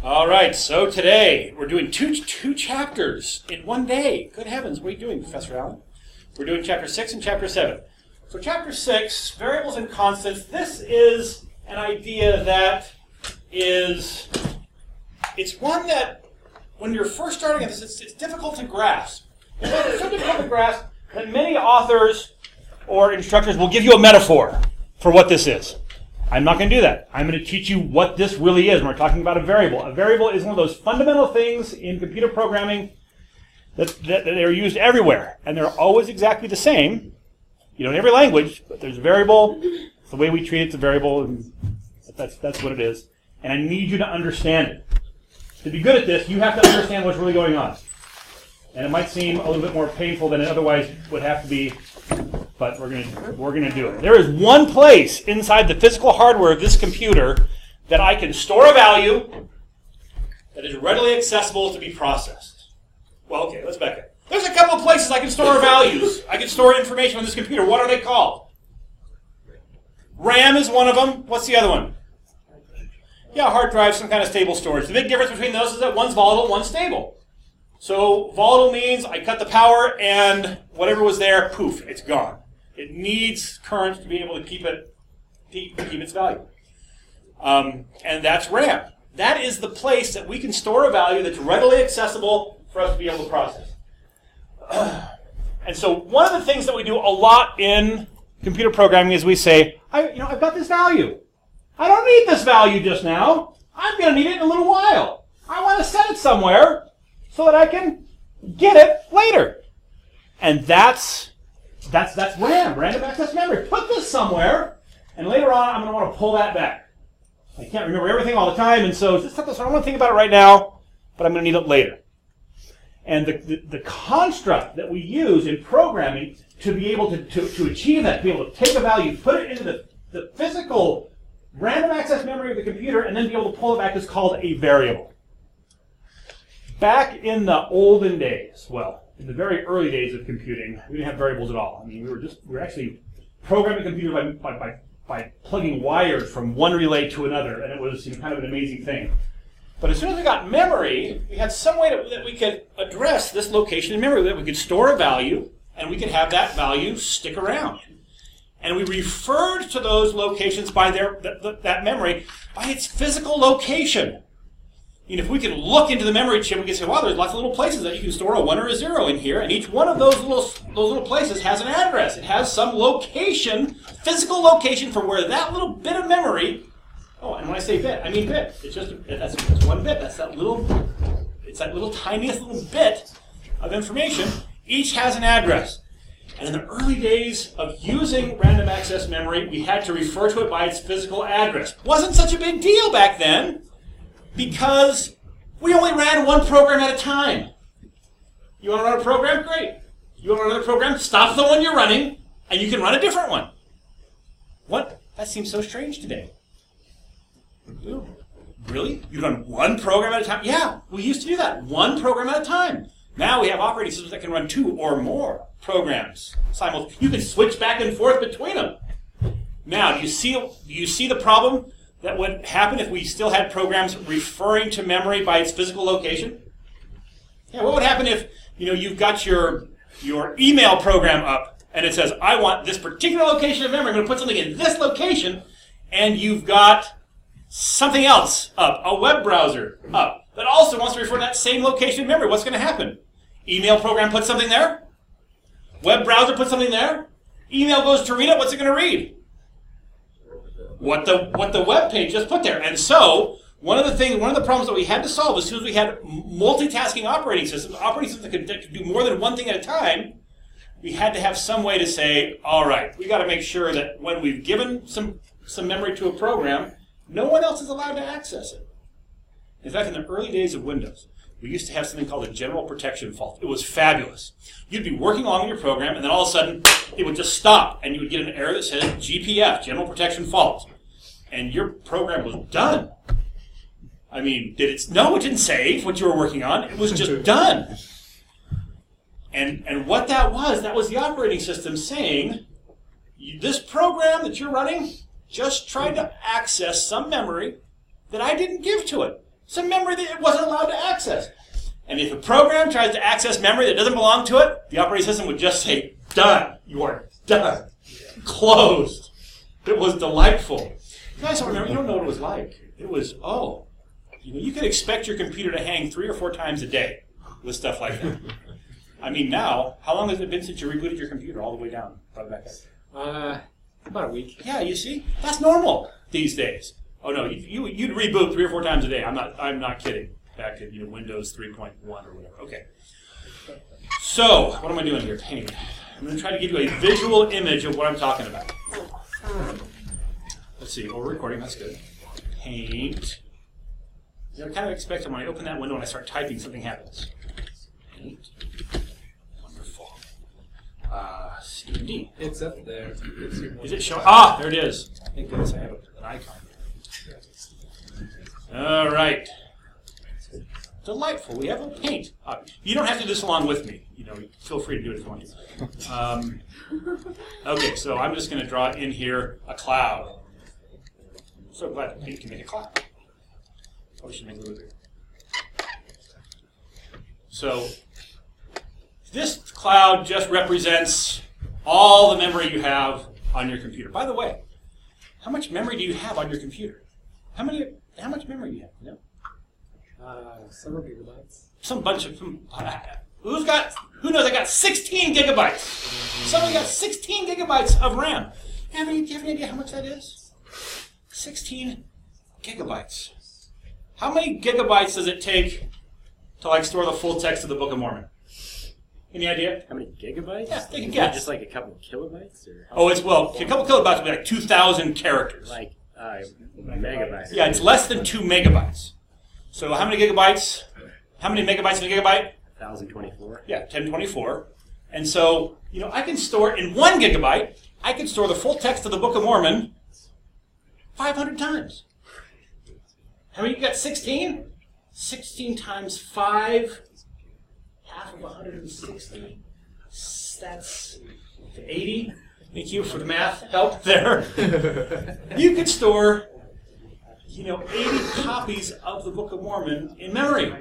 All right, so today we're doing two chapters in one day. Good heavens, what are you doing, Professor Allen? We're doing Chapter 6 and Chapter 7. So Chapter 6, Variables and Constants, this is an idea that is, it's one that when you're first starting at this, it's difficult to grasp. It's so difficult to grasp that many authors or instructors will give you a metaphor for what this is. I'm not going to do that. I'm going to teach you what this really is when we're talking about a variable. A variable is one of those fundamental things in computer programming that are used everywhere. And they're always exactly the same. You know, in every language, but there's a variable. It's the way we treat it's a variable. And that's what it is. And I need you to understand it. To be good at this, you have to understand what's really going on. And it might seem a little bit more painful than it otherwise would have to be, but we're gonna do it. There is one place inside the physical hardware of this computer that I can store a value that is readily accessible to be processed. Well, okay, let's back up. There's a couple of places I can store values. I can store information on this computer. What are they called? RAM is one of them. What's the other one? Yeah, hard drive, some kind of stable storage. The big difference between those is that one's volatile, one's stable. So volatile means I cut the power and whatever was there, poof, it's gone. It needs current to be able to keep its value. And that's RAM. That is the place that we can store a value that's readily accessible for us to be able to process. And so one of the things that we do a lot in computer programming is we say, I've got this value. I don't need this value just now. I'm going to need it in a little while. I want to set it somewhere so that I can get it later. And that's RAM, random access memory. Put this somewhere, and later on I'm going to want to pull that back. I can't remember everything all the time, and so this stuff I don't want to think about it right now, but I'm going to need it later. And the construct that we use in programming to be able to achieve that, to be able to take a value, put it into the physical random access memory of the computer, and then be able to pull it back is called a variable. Back in the olden days, well, in the very early days of computing, we didn't have variables at all. I mean, we were actually programming computers by plugging wires from one relay to another, and it was kind of an amazing thing. But as soon as we got memory, we had some way that we could address this location in memory, that we could store a value, and we could have that value stick around. And we referred to those locations by that memory by its physical location. And if we can look into the memory chip, we can say, well, there's lots of little places that you can store a 1 or a 0 in here, and each one of those little places has an address. It has some location, physical location for where that little bit of memory, and when I say bit, I mean bit. That's one bit. It's that little tiniest little bit of information. Each has an address. And in the early days of using random access memory, we had to refer to it by its physical address. Wasn't such a big deal back then, because we only ran one program at a time. You want to run a program? Great. You want to run another program? Stop the one you're running, and you can run a different one. What? That seems so strange today. Really? You run one program at a time? Yeah, we used to do that. One program at a time. Now we have operating systems that can run 2 or more programs simultaneously. You can switch back and forth between them. Now, do you see the problem that would happen if we still had programs referring to memory by its physical location? Yeah, what would happen if you've got your email program up and it says, I want this particular location of memory, I'm going to put something in this location, and you've got something else up, a web browser up, that also wants to refer to that same location of memory. What's going to happen? Email program puts something there. Web browser puts something there. Email goes to read it. What's it going to read? What the web page just put there. And so one of the problems that we had to solve as soon as we had multitasking operating systems that could do more than one thing at a time, we had to have some way to say, all right, we got to make sure that when we've given some memory to a program, no one else is allowed to access it. In fact, in the early days of Windows, we used to have something called a general protection fault. It was fabulous. You'd be working along in your program, and then all of a sudden, it would just stop, and you would get an error that said GPF, general protection fault. And your program was done. I mean, no, it didn't save what you were working on. It was just done. And what that was the operating system saying, this program that you're running just tried to access some memory that I didn't give to it. Some memory that it wasn't allowed to access. And if a program tries to access memory that doesn't belong to it, the operating system would just say, done. You are done. Closed. It was delightful. You guys don't remember, you don't know what it was like. It was, you could expect your computer to hang 3 or 4 times a day with stuff like that. I mean, now, how long has it been since you rebooted your computer all the way down? Probably back up. About a week. Yeah, you see? That's normal these days. Oh no, you'd reboot 3 or 4 times a day. I'm not kidding. Back in Windows 3.1 or whatever. Okay. So, what am I doing here? Paint. I'm going to try to give you a visual image of what I'm talking about. Let's see. Oh, we're recording. That's good. Paint. I kind of expect when I open that window and I start typing, something happens. Paint. Wonderful. CMD. It's up there. Is it showing? Ah, there it is. Thank goodness I have an icon. All right. Delightful. We have a paint. You don't have to do this along with me. Feel free to do it if you want to. Okay, so I'm just going to draw in here a cloud. I'm so glad that paint can make a cloud. Probably should make it a little bigger. So this cloud just represents all the memory you have on your computer. By the way, how much memory do you have on your computer? How much memory do you have? You know? Several gigabytes. Who knows? I got 16 gigabytes. Somebody got 16 gigabytes of RAM. Do you have any idea how much that is? 16 gigabytes. How many gigabytes does it take to store the full text of the Book of Mormon? Any idea? How many gigabytes? Yeah, take a guess. Just like a couple of kilobytes? Or a couple kilobytes would be like 2,000 characters. Like megabytes. Yeah, it's less than 2 megabytes. So how many gigabytes? How many megabytes in a gigabyte? 1024. Yeah, 1024. And so, I can store in 1 gigabyte, I can store the full text of the Book of Mormon 500 times. How many you got? 16? 16 times 5, half of 160. That's 80. Thank you for the math help there. You could store 80 copies of the Book of Mormon in memory.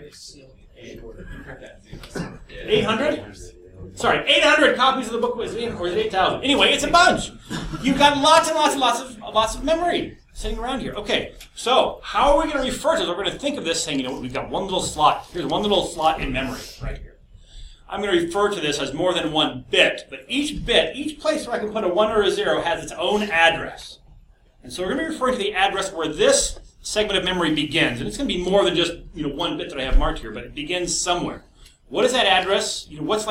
800? Sorry, 800 copies of the book, or is it 8,000? Anyway, it's a bunch. You've got lots and lots of memory sitting around here. Okay, so how are we going to refer to this? We're going to think of this saying, we've got one little slot. Here's one little slot in memory right here. I'm going to refer to this as more than one bit, but each place where I can put a 1 or a 0 has its own address. And so we're going to be referring to the address where this segment of memory begins. And it's going to be more than just one bit that I have marked here, but it begins somewhere. What is that address? What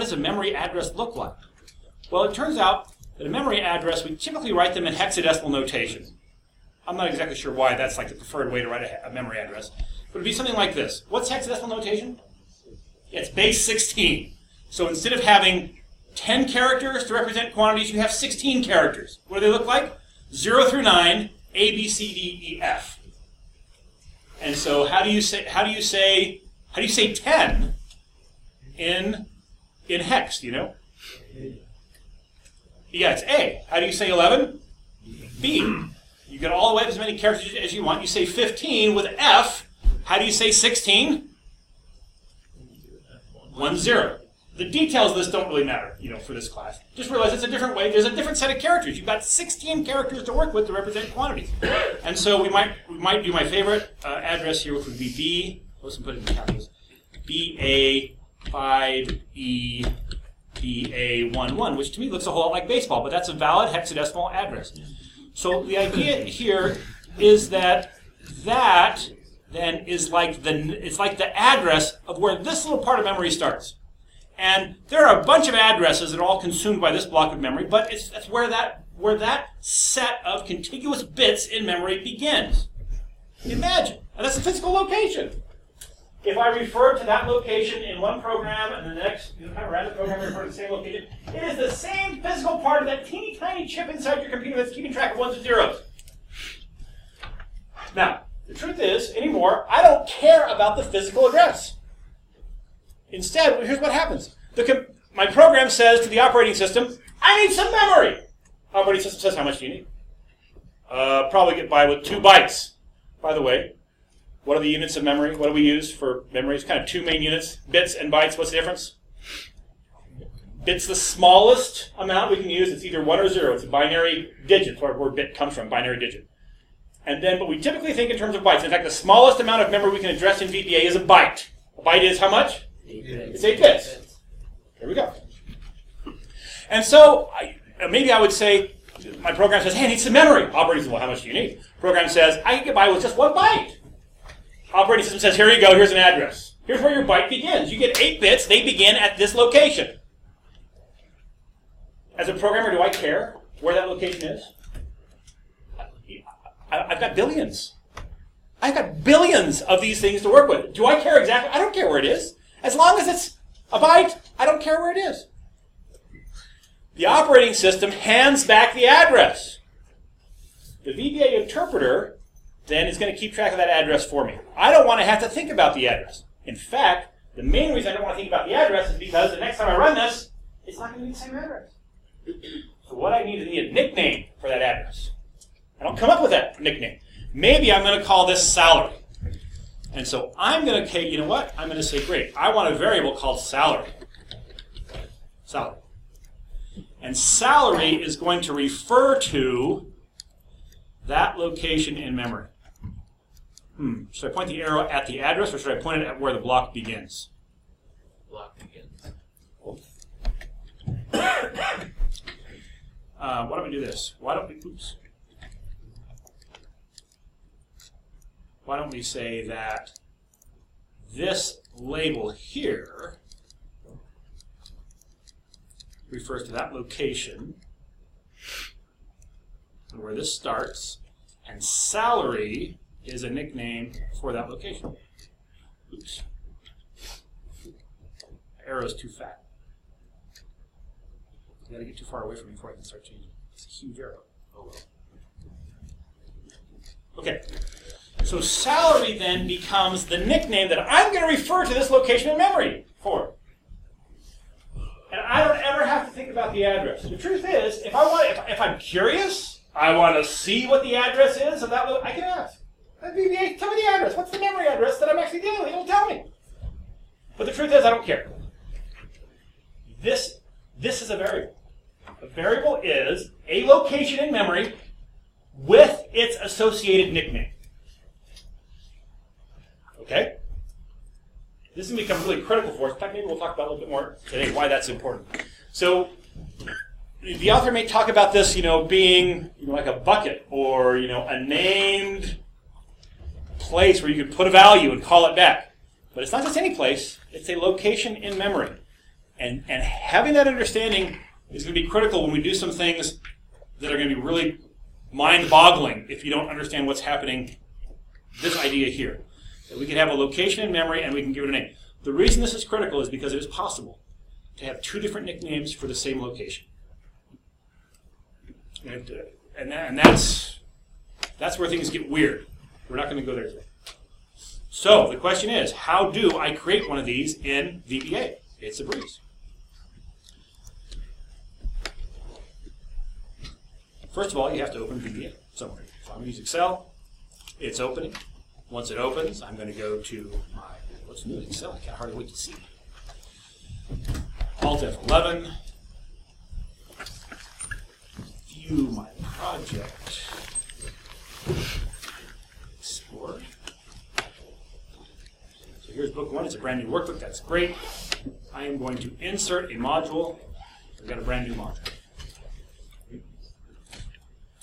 does a memory address look like? Well, it turns out that a memory address, we typically write them in hexadecimal notation. I'm not exactly sure why that's like the preferred way to write a memory address. But it would be something like this. What's hexadecimal notation? It's base 16. So instead of having 10 characters to represent quantities, you have 16 characters. What do they look like? 0 through 9, A, B, C, D, E, F. And so how do you say 10 in hex, Yeah, it's A. How do you say 11? B. You get all the way up as many characters as you want. You say 15 with F. How do you say 16? 1, 0. The details of this don't really matter, for this class. Just realize it's a different way. There's a different set of characters. You've got 16 characters to work with to represent quantities. And so we might do my favorite address here, which would be B. Let's put it in capitals. BA5E BA11, which to me looks a whole lot like baseball, but that's a valid hexadecimal address. So the idea here is that then is like the address of where this little part of memory starts. And there are a bunch of addresses that are all consumed by this block of memory, but that's where that set of contiguous bits in memory begins. Imagine. And that's a physical location. If I refer to that location in one program and the next, kind of random program refer to the same location, it is the same physical part of that teeny tiny chip inside your computer that's keeping track of 1s and 0s. Now, the truth is, anymore, I don't care about the physical address. Instead, here's what happens. My program says to the operating system, I need some memory. Operating system says, how much do you need? Probably get by with 2 bytes. By the way, What are the units of memory? What do we use for memory? It's kind of two main units, bits and bytes. What's the difference? Bit's the smallest amount we can use. It's either 1 or 0. It's a binary digit, where bit comes from, binary digit. And then, but we typically think in terms of bytes. In fact, the smallest amount of memory we can address in VBA is a byte. A byte is how much? 8 bits. It's 8 bits. There we go. And so, maybe I would say, my program says, hey, I need some memory. Operating system, well, how much do you need? Program says, I can get by with just 1 byte. Operating system says, here you go, here's an address. Here's where your byte begins. You get 8 bits, they begin at this location. As a programmer, do I care where that location is? I've got billions. I've got billions of these things to work with. Do I care exactly? I don't care where it is. As long as it's a byte, I don't care where it is. The operating system hands back the address. The VBA interpreter then is going to keep track of that address for me. I don't want to have to think about the address. In fact, the main reason I don't want to think about the address is because the next time I run this, it's not going to be the same address. So what I need is a nickname for that address. I don't come up with that nickname. Maybe I'm going to call this salary. And so I'm going to, okay, you know what? I'm going to say, great, I want a variable called salary. Salary. And salary is going to refer to that location in memory. Should I point the arrow at the address, or should I point it at where the block begins? Block begins. Why don't we do this? Why don't we say that this label here refers to that location where this starts, and salary is a nickname for that location. Oops. The arrow's too fat. You gotta get too far away from me before I can start changing. It's a huge arrow. Oh well. Okay. So salary then becomes the nickname that I'm going to refer to this location in memory for. And I don't ever have to think about the address. The truth is, if I'm curious, I want to see what the address is of that, I can ask. VBA, tell me the address. What's the memory address that I'm actually dealing with? It'll tell me. But the truth is, I don't care. This is a variable. A variable is a location in memory with its associated nickname. Okay? This is going to become really critical for us. In fact, maybe we'll talk about a little bit more today why that's important. So, the author may talk about this, being like a bucket or a named place where you can put a value and call it back. But it's not just any place; it's a location in memory, and having that understanding is going to be critical when we do some things that are going to be really mind-boggling if you don't understand what's happening. This idea here. That we can have a location in memory and we can give it a name. The reason this is critical is because it is possible to have 2 different nicknames for the same location. And that's where things get weird. We're not going to go there today. So the question is, how do I create one of these in VBA? It's a breeze. First of all, you have to open VBA somewhere. So I'm going to use Excel. It's opening. Once it opens, I'm going to go to my, what's new in Excel? I can't hardly wait to see. Alt F11. View my project. Explore. So here's book 1. It's a brand new workbook. That's great. I am going to insert a module. I've got a brand new module.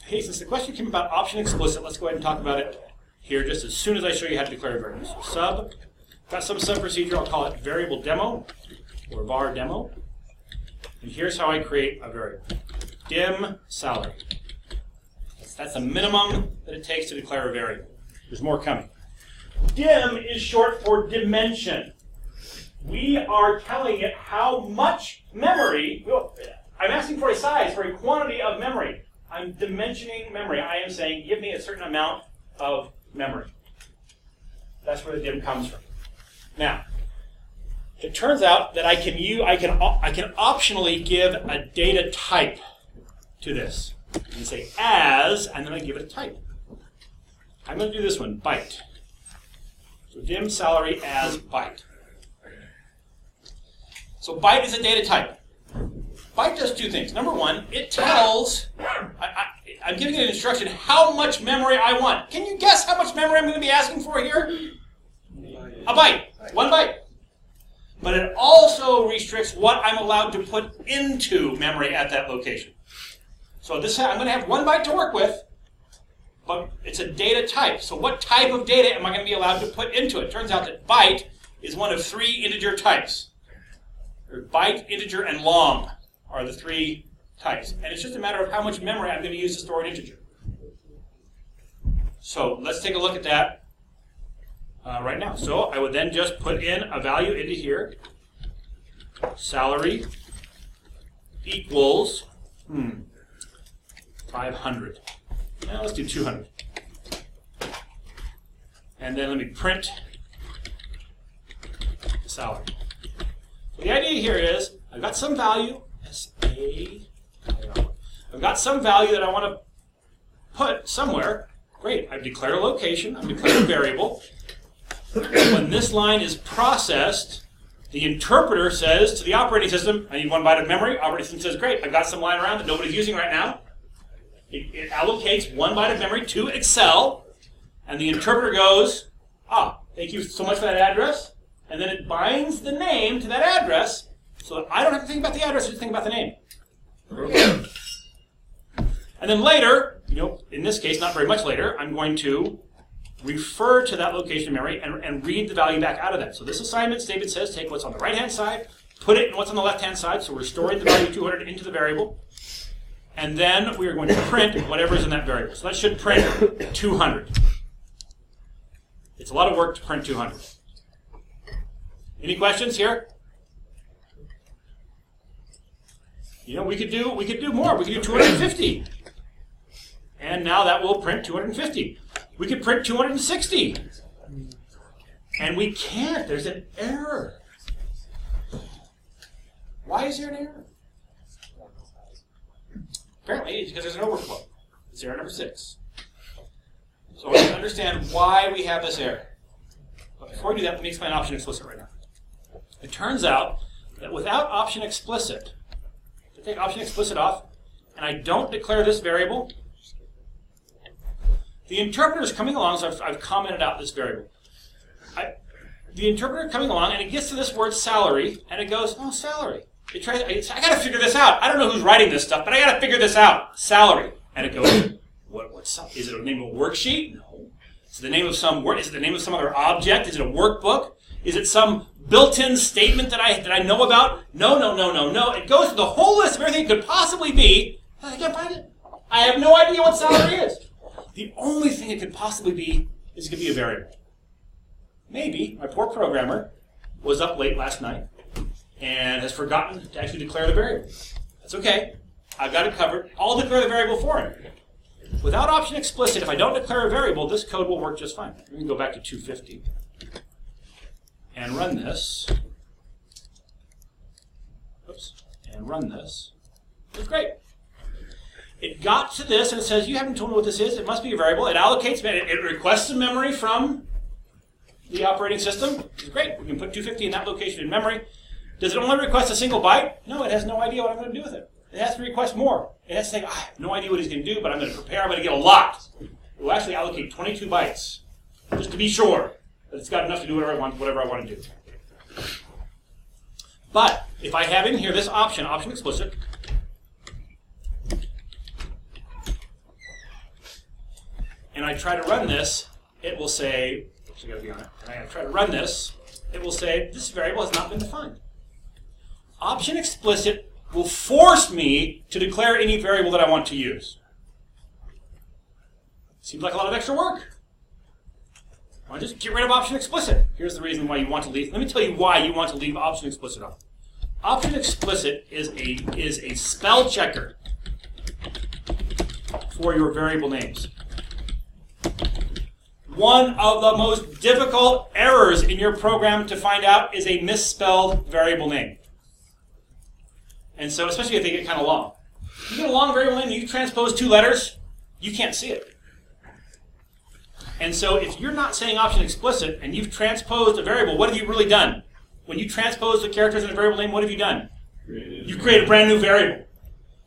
Hey, since the question came about option explicit, let's go ahead and talk about it here just as soon as I show you how to declare a variable. So sub, got some sub procedure, I'll call it variable demo, or var demo. And here's how I create a variable. Dim salary. That's the minimum that it takes to declare a variable. There's more coming. Dim is short for dimension. We are telling it how much memory, I'm asking for a size, for a quantity of memory. I'm dimensioning memory. I am saying, give me a certain amount of memory. That's where the dim comes from. Now, it turns out that I can optionally give a data type to this. You say as, and then I give it a type. I'm going to do this one, byte. So dim salary as byte. So byte is a data type. Byte does two things. Number one, it tells, I'm giving it an instruction, how much memory I want. Can you guess how much memory I'm going to be asking for here? A byte. 1 byte. But it also restricts what I'm allowed to put into memory at that location. So this, I'm going to have 1 byte to work with, but it's a data type. So what type of data am I going to be allowed to put into it? Turns out that byte is one of 3 integer types. Byte, integer, and long are the 3 types. And it's just a matter of how much memory I'm going to use to store an integer. So let's take a look at that right now. So I would then just put in a value into here. Salary equals 500. Now let's do 200. And then let me print the salary. So the idea here is I've got some value, I've got some value that I want to put somewhere. Great, I've declared a location, I've declared a variable. When this line is processed, the interpreter says to the operating system, I need 1 byte of memory. Operating system says, great, I've got some lying around that nobody's using right now. It allocates 1 byte of memory to Excel, and the interpreter goes, thank you so much for that address. And then it binds the name to that address, so that I don't have to think about the address, I just think about the name. And then later, in this case, not very much later, I'm going to refer to that location in memory and read the value back out of that. So this assignment statement says take what's on the right-hand side, put it in what's on the left-hand side, so we're storing the value 200 into the variable, and then we are going to print whatever's in that variable. So that should print 200. It's a lot of work to print 200. Any questions here? We could do more. We could do 250. And now that will print 250. We could print 260. And we can't. There's an error. Why is there an error? Apparently, it's because there's an overflow. It's error number 6. So we can understand why we have this error. But before we do that, let me explain option explicit right now. It turns out that without option explicit, if I take option explicit off, and I don't declare this variable, the interpreter is coming along, so I've commented out this variable. The interpreter coming along, and it gets to this word salary, and it goes, salary. I got to figure this out. I don't know who's writing this stuff, but I got to figure this out. Salary. And it goes, what's up? Is it the name of a worksheet? No. Is it the name of some word? Is it the name of some other object? Is it a workbook? Is it some built-in statement that I know about? No. It goes to the whole list of everything it could possibly be. I can't find it. I have no idea what salary is. The only thing it could possibly be is it could be a variable. Maybe my poor programmer was up late last night and has forgotten to actually declare the variable. That's okay. I've got it covered. I'll declare the variable for him. Without option explicit, if I don't declare a variable, this code will work just fine. We can go back to 250 and run this. Oops. And run this. It's great. It got to this and it says, you haven't told me what this is. It must be a variable. It allocates, it requests some memory from the operating system. It's great. We can put 250 in that location in memory. Does it only request a single byte? No, it has no idea what I'm going to do with it. It has to request more. It has to say, I have no idea what he's going to do, but I'm going to prepare. I'm going to get a lot. It will actually allocate 22 bytes, just to be sure that it's got enough to do whatever I want to do. But if I have in here this option explicit, and I try to run this, it will say, oops, I got to be on it. And I try to run this, it will say, this variable has not been defined. Option explicit will force me to declare any variable that I want to use. Seems like a lot of extra work. Why just get rid of option explicit? Here's the reason why you want to leave. Let me tell you why you want to leave option explicit off. Option explicit is a spell checker for your variable names. One of the most difficult errors in your program to find out is a misspelled variable name. And so, especially if they get kind of long. You get a long variable name and you transpose 2 letters, you can't see it. And so if you're not saying option explicit and you've transposed a variable, what have you really done? When you transpose the characters in a variable name, what have you done? You've created a brand new variable.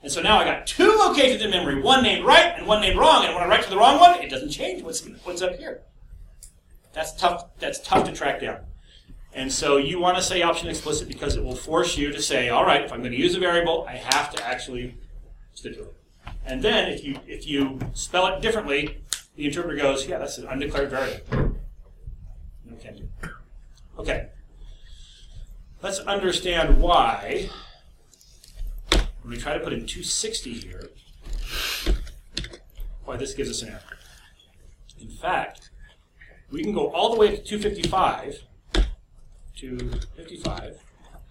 And so now I got two locations in memory, one named right and one named wrong. And when I write to the wrong one, it doesn't change what's up here. That's tough to track down. And so you want to say option explicit because it will force you to say, all right, if I'm going to use a variable, I have to actually stipulate. And then if you spell it differently, the interpreter goes, yeah, that's an undeclared variable. No can do. Okay. Let's understand why, when we try to put in 260 here, why this gives us an error. In fact, we can go all the way to 255,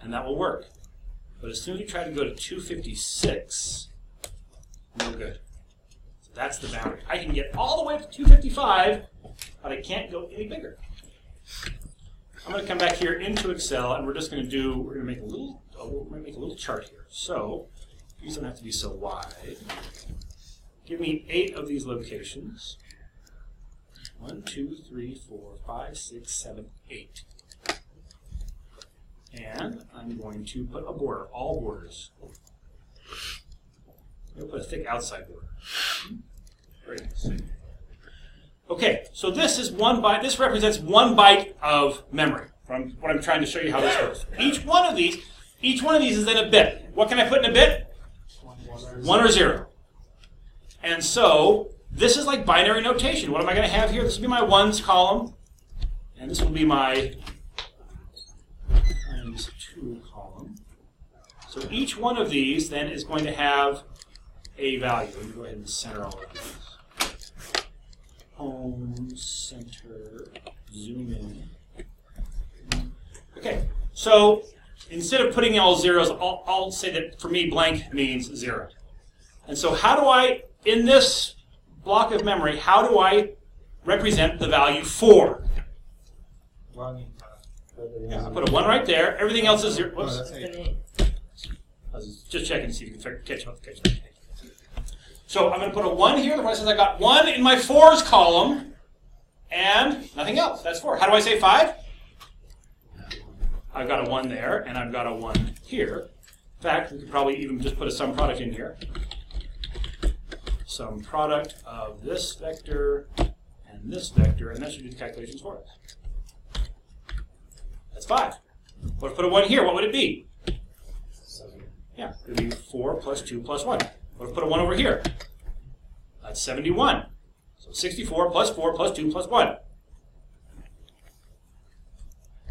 and that will work. But as soon as you try to go to 256, no good. So that's the boundary. I can get all the way up to 255, but I can't go any bigger. I'm going to come back here into Excel, and we're going to make a little chart here. So these don't have to be so wide. Give me 8 of these locations. 1, 2, 3, 4, 5, 6, 7, 8. And I'm going to put a border, all borders. I'm going to put a thick outside border. Very nice. Okay, so this is 1 byte. This represents 1 byte of memory. From what I'm trying to show you how this works. Each one of these is then a bit. What can I put in a bit? 1 or 0. And so this is like binary notation. What am I going to have here? This will be my ones column, and this will be my times 2 column. So each one of these then is going to have a value. Let me go ahead and center all of these. Home, center, zoom in. Okay, so instead of putting all zeros, I'll say that for me blank means 0. And so how do I, in this block of memory, how do I represent the value 4? Yeah, I put a 1 right there. Everything else is 0. Whoops. I was just checking to see if you can catch up. So I'm going to put a 1 here. The one says I got 1 in my 4s column and nothing else. That's 4. How do I say 5? I've got a 1 there, and I've got a 1 here. In fact, we could probably even just put a sum product in here. Sum product of this vector and this vector, and that should do the calculations for us. That's 5. What if I put a 1 here? What would it be? 7. Yeah, it would be 4 plus 2 plus 1. What if I put a 1 over here? That's 71. So 64 plus 4 plus 2 plus 1.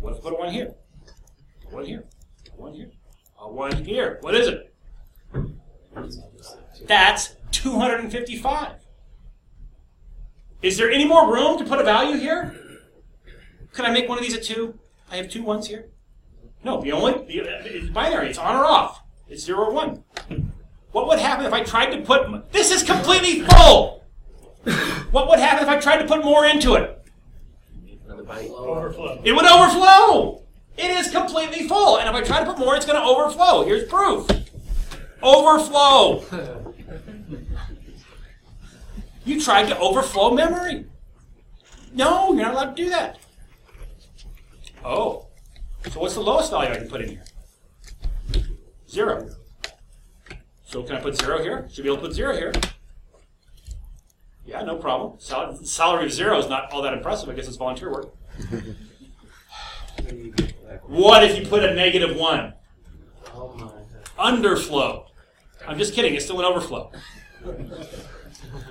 What if I put a 1 here? A 1 here. A 1 here. A 1 here. What is it? That's 255. Is there any more room to put a value here? Can I make one of these a 2? I have 2 1s here. No, it's binary. It's on or off. It's 0 or 1. What would happen if I tried to put... This is completely full! What would happen if I tried to put more into it? Overflow. It would overflow! It is completely full. And if I try to put more, it's going to overflow. Here's proof. Overflow. You tried to overflow memory. No, you're not allowed to do that. Oh. So what's the lowest value I can put in here? 0. So can I put 0 here? Should be able to put 0 here. Yeah, no problem. Salary of 0 is not all that impressive. I guess it's volunteer work. What if you put a -1? Oh my. Underflow. I'm just kidding. It's still an overflow.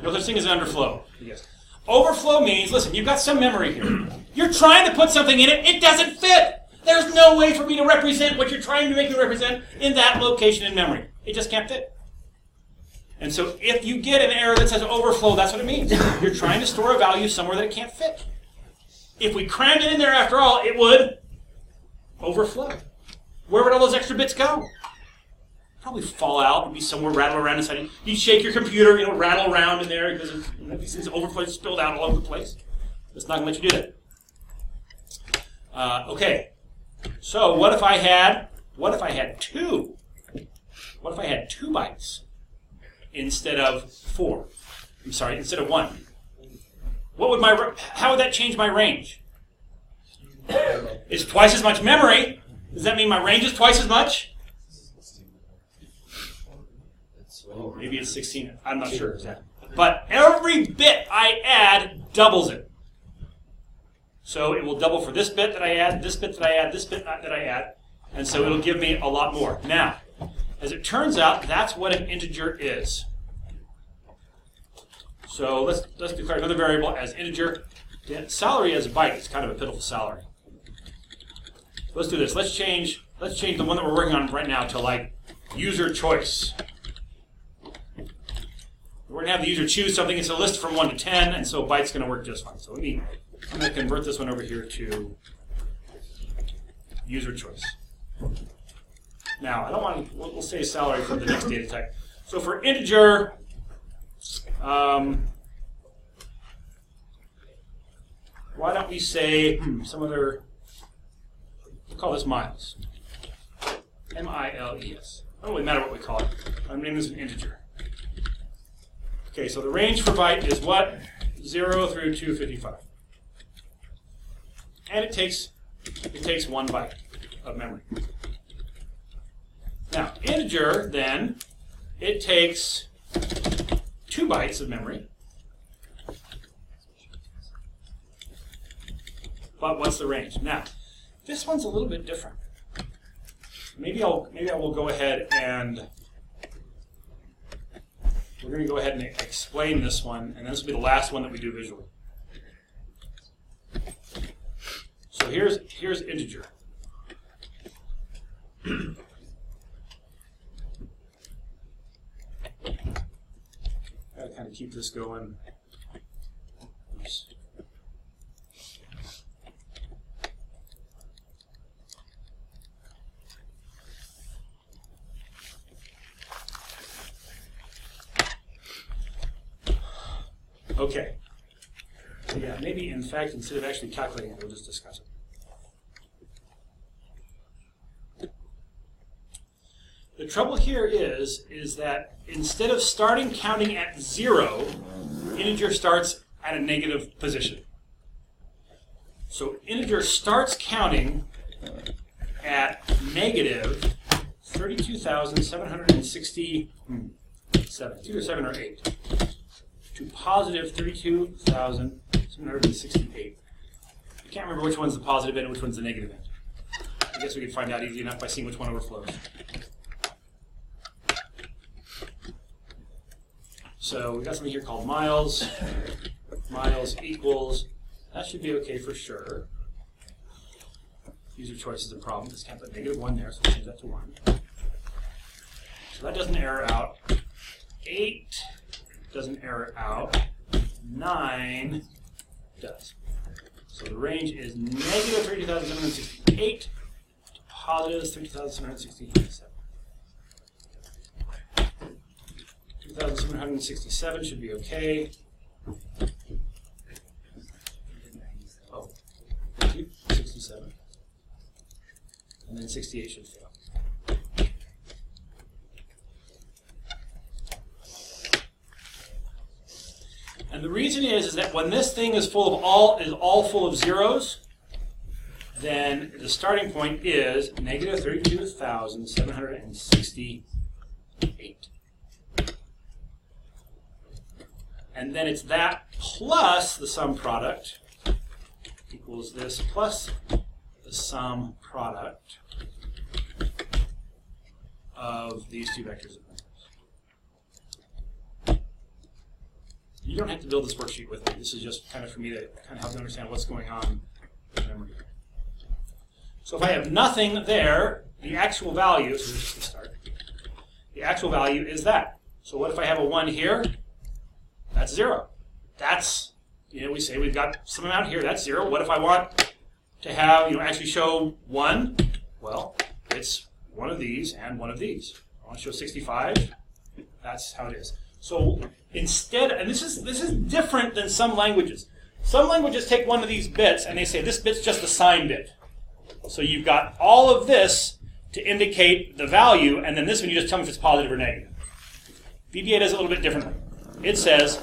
No such thing as underflow. Yes. Overflow means, listen, you've got some memory here. You're trying to put something in it. It doesn't fit. There's no way for me to represent what you're trying to make me represent in that location in memory. It just can't fit. And so if you get an error that says overflow, that's what it means. You're trying to store a value somewhere that it can't fit. If we crammed it in there after all, it would overflow. Where would all those extra bits go? Probably fall out and be somewhere, rattle around inside. You'd shake your computer, rattle around in there because these things overflow, spilled out all over the place. It's not going to let you do that. Okay. So what if I had 2? What if I had 2 bytes instead of 4? I'm sorry, instead of 1. how would that change my range? It's twice as much memory. Does that mean my range is twice as much? Oh, maybe it's 16. I'm not sure exactly. But every bit I add doubles it. So it will double for this bit that I add, this bit that I add, this bit that I add. And so it'll give me a lot more. Now, as it turns out, that's what an integer is. So let's declare another variable as integer. Salary as a byte is kind of a pitiful salary. So let's do this. Let's change the one that we're working on right now to like user choice. We're going to have the user choose something. It's a list from 1 to 10, and so byte's going to work just fine. So I'm going to convert this one over here to user choice. Now, I don't want to, we'll say salary for the next data type. So for integer, why don't we say some other, we'll call this miles. M-I-L-E-S. It doesn't really matter what we call it. I'm naming this an integer. Okay, so the range for byte is what? 0 through 255. And it takes 1 byte of memory. Now, integer, then, it takes 2 bytes of memory. But what's the range? Now, this one's a little bit different. Maybe I will go ahead and we're going to go ahead and explain this one, and this will be the last one that we do visually. So here's integer. Got to kind of keep this going. Oops. Okay. So yeah, maybe in fact, instead of actually calculating it, we'll just discuss it. The trouble here is that instead of starting counting at 0, integer starts at a negative position. So integer starts counting at negative 32,767. It's either 7 or 8. To positive 32,768. I can't remember which one's the positive end and which one's the negative end. I guess we could find out easy enough by seeing which one overflows. So we got something here called miles. Miles equals, that should be okay for sure. User choice is a problem. Let's count that -1 there, so we'll change that to 1. So that doesn't error out. 8 doesn't error out. 9 does. So the range is negative 32,768 to positive 32,767. 2,767 should be okay. Oh, 67. And then 68 should fail. And the reason is that when this thing is all full of zeros, then the starting point is negative 32,768. And then it's that plus the sum product equals this plus the sum product of these two vectors of numbers. You don't have to build this worksheet with me. This is just kind of for me to kind of help you understand what's going on in memory. So if I have nothing there, the actual value, so this is the start, the actual value is that. So what if I have a 1 here? That's 0. That's, we say we've got some amount here, that's 0. What if I want to have, actually show 1? Well, it's one of these and one of these. I want to show 65. That's how it is. So instead, and this is different than some languages. Some languages take one of these bits and they say this bit's just a sign bit. So you've got all of this to indicate the value, and then this one you just tell me if it's positive or negative. VBA does it a little bit differently. It says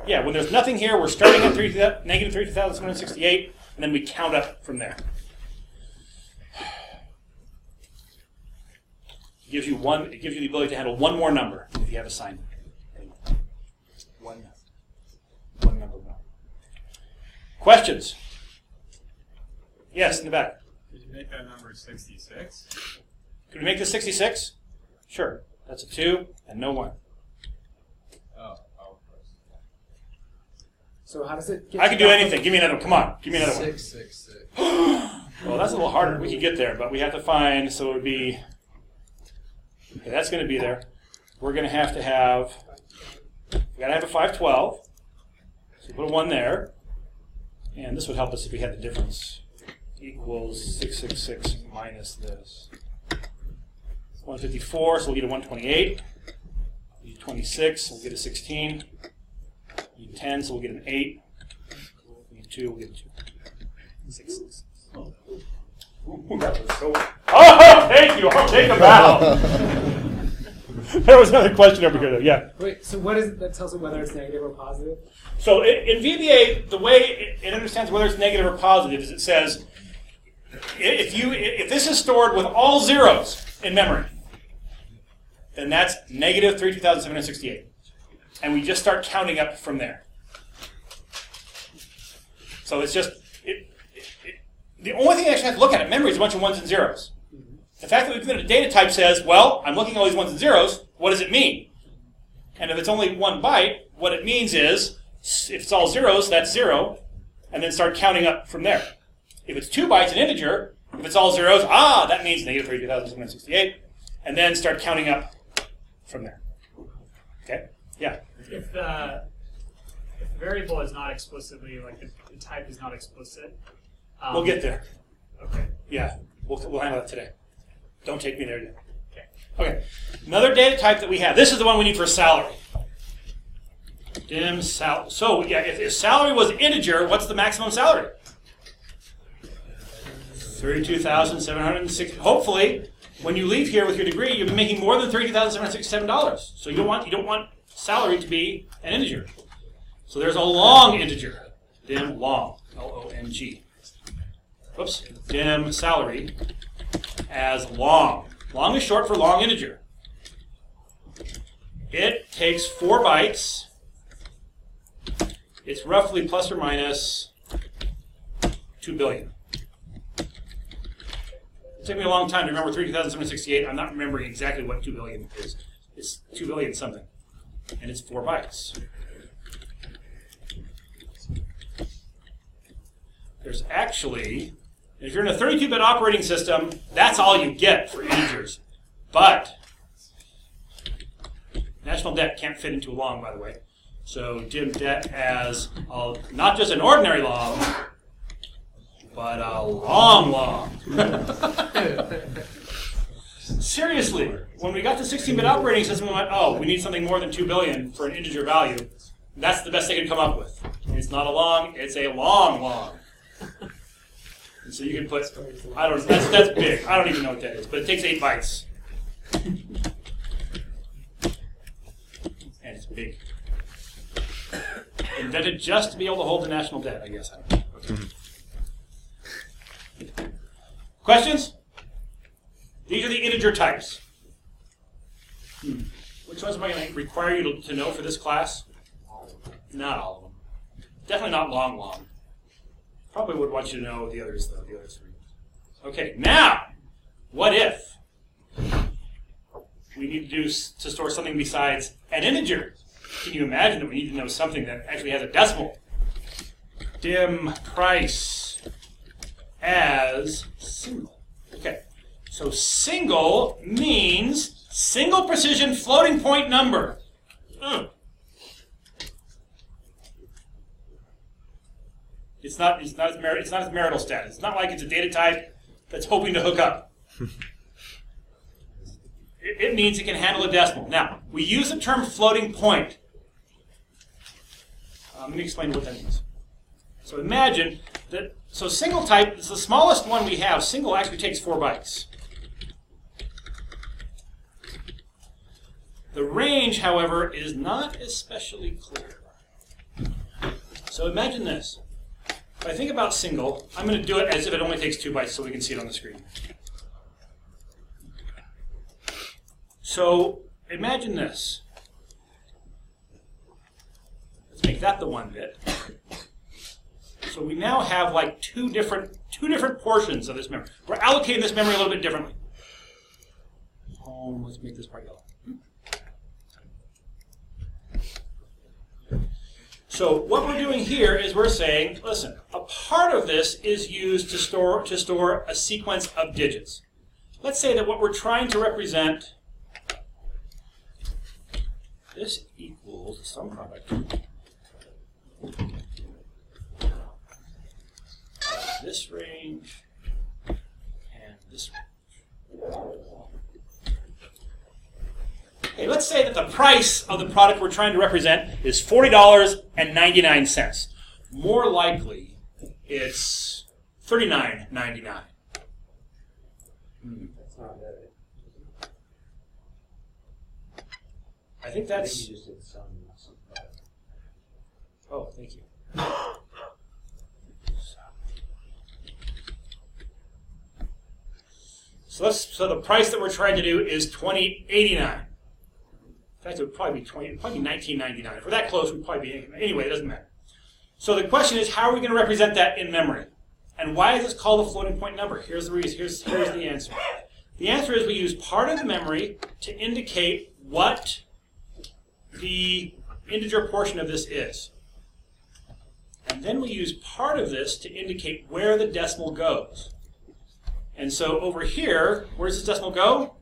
Yeah, when there's nothing here, we're starting at negative 3,768, and then we count up from there. It gives you the ability to handle one more number if you have assignment. One number more. Questions? Yes, in the back. Could you make that number 66? Could we make this 66? Sure. That's a 2 and no 1. Oh. So how does it get I can do anything. Give me another one. Come on. Give me another one. 666. Well, that's a little harder. We can get there, but we have to find, so it would be, okay, that's going to be there. We're going to have, we got to have a 512. So put a 1 there. And this would help us if we had the difference. Equals 666 minus this. 154, so we'll get a 128. 26, we'll get a 16. 10, so we'll get an 8. 2, we'll get a 2. 6, 6. Ooh, that was so... Oh, thank you. I'll take a bow. There was another question over here, though. Yeah. Wait, so what is it that tells it whether it's negative or positive? So in VBA, the way it understands whether it's negative or positive is it says, if this is stored with all zeros in memory, then that's negative 32,768. And we just start counting up from there. So it's just, the only thing I actually have to look at in memory is a bunch of 1s and 0s. The fact that we put in a data type says, well, I'm looking at all these 1s and 0s, what does it mean? And if it's only 1 byte, what it means is, if it's all 0s, that's 0, and then start counting up from there. If it's 2 bytes, an integer, if it's all 0s, that means negative 32,768, and then start counting up from there. Okay? Yeah? If the variable is not explicitly, like the type is not explicit. We'll get there. Okay. Yeah, we'll handle that today. Don't take me there yet. Okay. Okay. Another data type that we have. This is the one we need for salary. Dim salary. So yeah, if salary was integer, what's the maximum salary? 32,760. Hopefully, when you leave here with your degree, you'll be making more than $32,767. So you don't want salary to be an integer. So there's a long integer. Dim long. L-O-N-G. Whoops. Dim salary as long. Long is short for long integer. It takes 4 bytes. It's roughly plus or minus 2 billion. It took me a long time to remember 32,768. I'm not remembering exactly what 2 billion is. It's 2 billion something. And it's 4 bytes. There's actually, if you're in a 32-bit operating system, that's all you get for integers. But national debt can't fit into a long, by the way. So dim debt as not just an ordinary long, but a long. Seriously, when we got to 16-bit operating system, we went, we need something more than 2 billion for an integer value. That's the best they could come up with. It's not a long, it's a long. And so you can put, I don't know, that's big. I don't even know what that is, but it takes 8 bytes. And it's big. Invented just to be able to hold the national debt, I guess. I don't know. Okay. Questions? These are the integer types. Which ones am I going to require you to know for this class? Not all of them. Definitely not long. Probably would want you to know the others, though, the other 3. Okay, now, what if we need to store something besides an integer? Can you imagine that we need to know something that actually has a decimal? Dim price as single. Okay, so single means single precision floating point number. It's not as marital status. It's not like it's a data type that's hoping to hook up. It means it can handle a decimal. Now, we use the term floating point. Let me explain what that means. So imagine that, so single type is the smallest one we have. Single actually takes 4 bytes. The range, however, is not especially clear. So imagine this. If I think about single, I'm going to do it as if it only takes 2 bytes so we can see it on the screen. So imagine this. Let's make that the 1 bit. So we now have like two different portions of this memory. We're allocating this memory a little bit differently. Let's make this part yellow. So what we're doing here is we're saying, listen, a part of this is used to store a sequence of digits. Let's say that what we're trying to represent, this equals some product of this range and this range. Okay, let's say that the price of the product we're trying to represent is $40.99. More likely, it's $39.99. That's not right. I think that's... You just did some product. Oh, thank you. So the price that we're trying to do is $20.89. In fact, it would probably be $19.99. If we're that close, we'd probably be anyway. It doesn't matter. So the question is, how are we going to represent that in memory? And why is this called a floating point number? Here's the reason. Here's the answer. The answer is we use part of the memory to indicate what the integer portion of this is, and then we use part of this to indicate where the decimal goes. And so over here, where does this decimal go?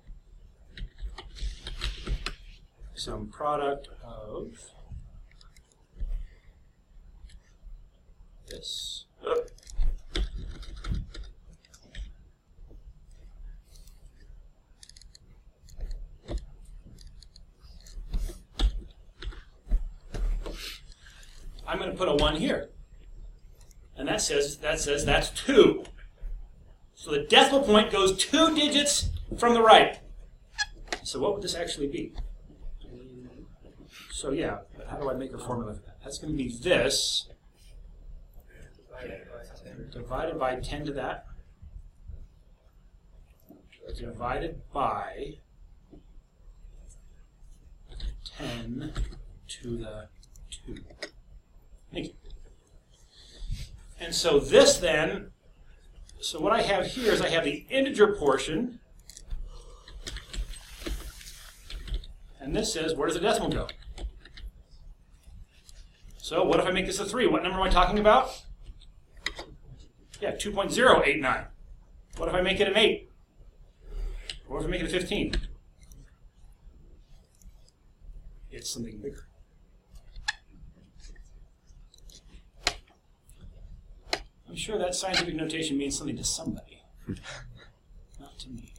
Some product of this. I'm going to put a 1 here. And that says that's 2. So the decimal point goes 2 digits from the right. So what would this actually be? So yeah, how do I make a formula for that? That's going to be this divided by 10 to that, divided by 10 to the 2. Thank you. And so this then, so what I have here is I have the integer portion, and this says, where does the decimal go? So what if I make this a 3? What number am I talking about? Yeah, 2.089. What if I make it an 8? What if I make it a 15? It's something bigger. I'm sure that scientific notation means something to somebody, not to me.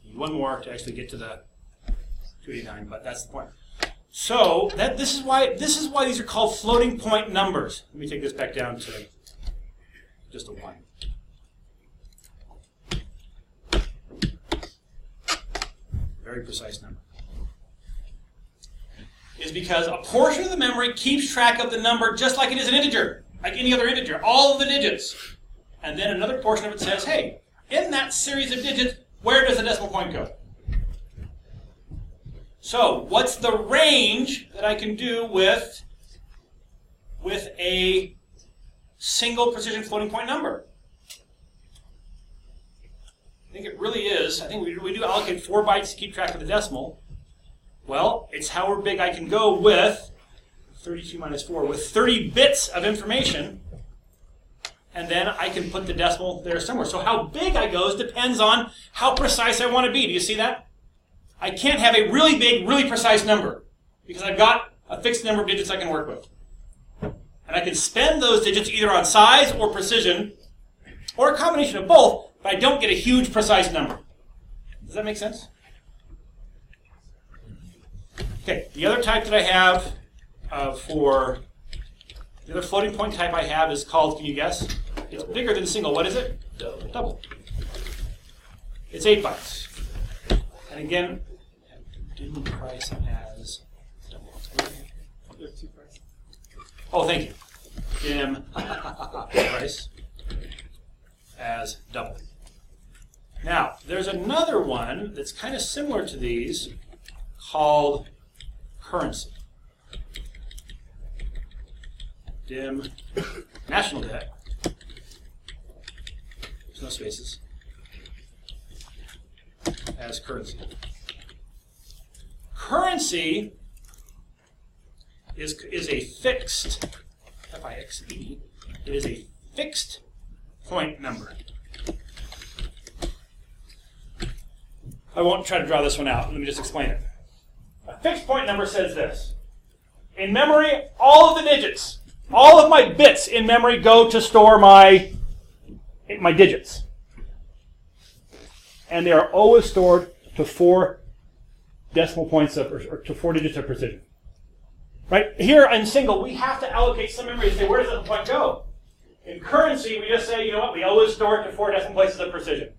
Need one more to actually get to the 289, but that's the point. So this is why these are called floating point numbers. Let me take this back down to just a 1. Very precise number. Is because a portion of the memory keeps track of the number just like it is an integer, like any other integer, all of the digits. And then another portion of it says, hey, in that series of digits, where does the decimal point go? So what's the range that I can do with a single precision floating point number? I think it really is. I think we do allocate 4 bytes to keep track of the decimal. Well, it's however big I can go with 32 minus 4, with 30 bits of information, and then I can put the decimal there somewhere. So how big I go depends on how precise I want to be. Do you see that? I can't have a really big, really precise number, because I've got a fixed number of digits I can work with. And I can spend those digits either on size or precision, or a combination of both, but I don't get a huge precise number. Does that make sense? Okay, the other type that I have the other floating point type I have is called, can you guess? It's bigger than single. What is it? Double. Double. It's 8 bytes. And again, dim price as double. You have 2 prices. Oh, thank you. Dim price as double. Now, there's another one that's kind of similar to these called currency. Dim national debt. There's no spaces. As currency. Currency is a fixed, F-I-X-E, it is a fixed point number. I won't try to draw this one out. Let me just explain it. A fixed point number says this. In memory, all of the digits, all of my bits in memory go to store my digits. And they are always stored to 4 decimal points or to 4 digits of precision. Right? Here in single, we have to allocate some memory to say, where does that point go? In currency, we just say, you know what, we always store it to 4 decimal places of precision.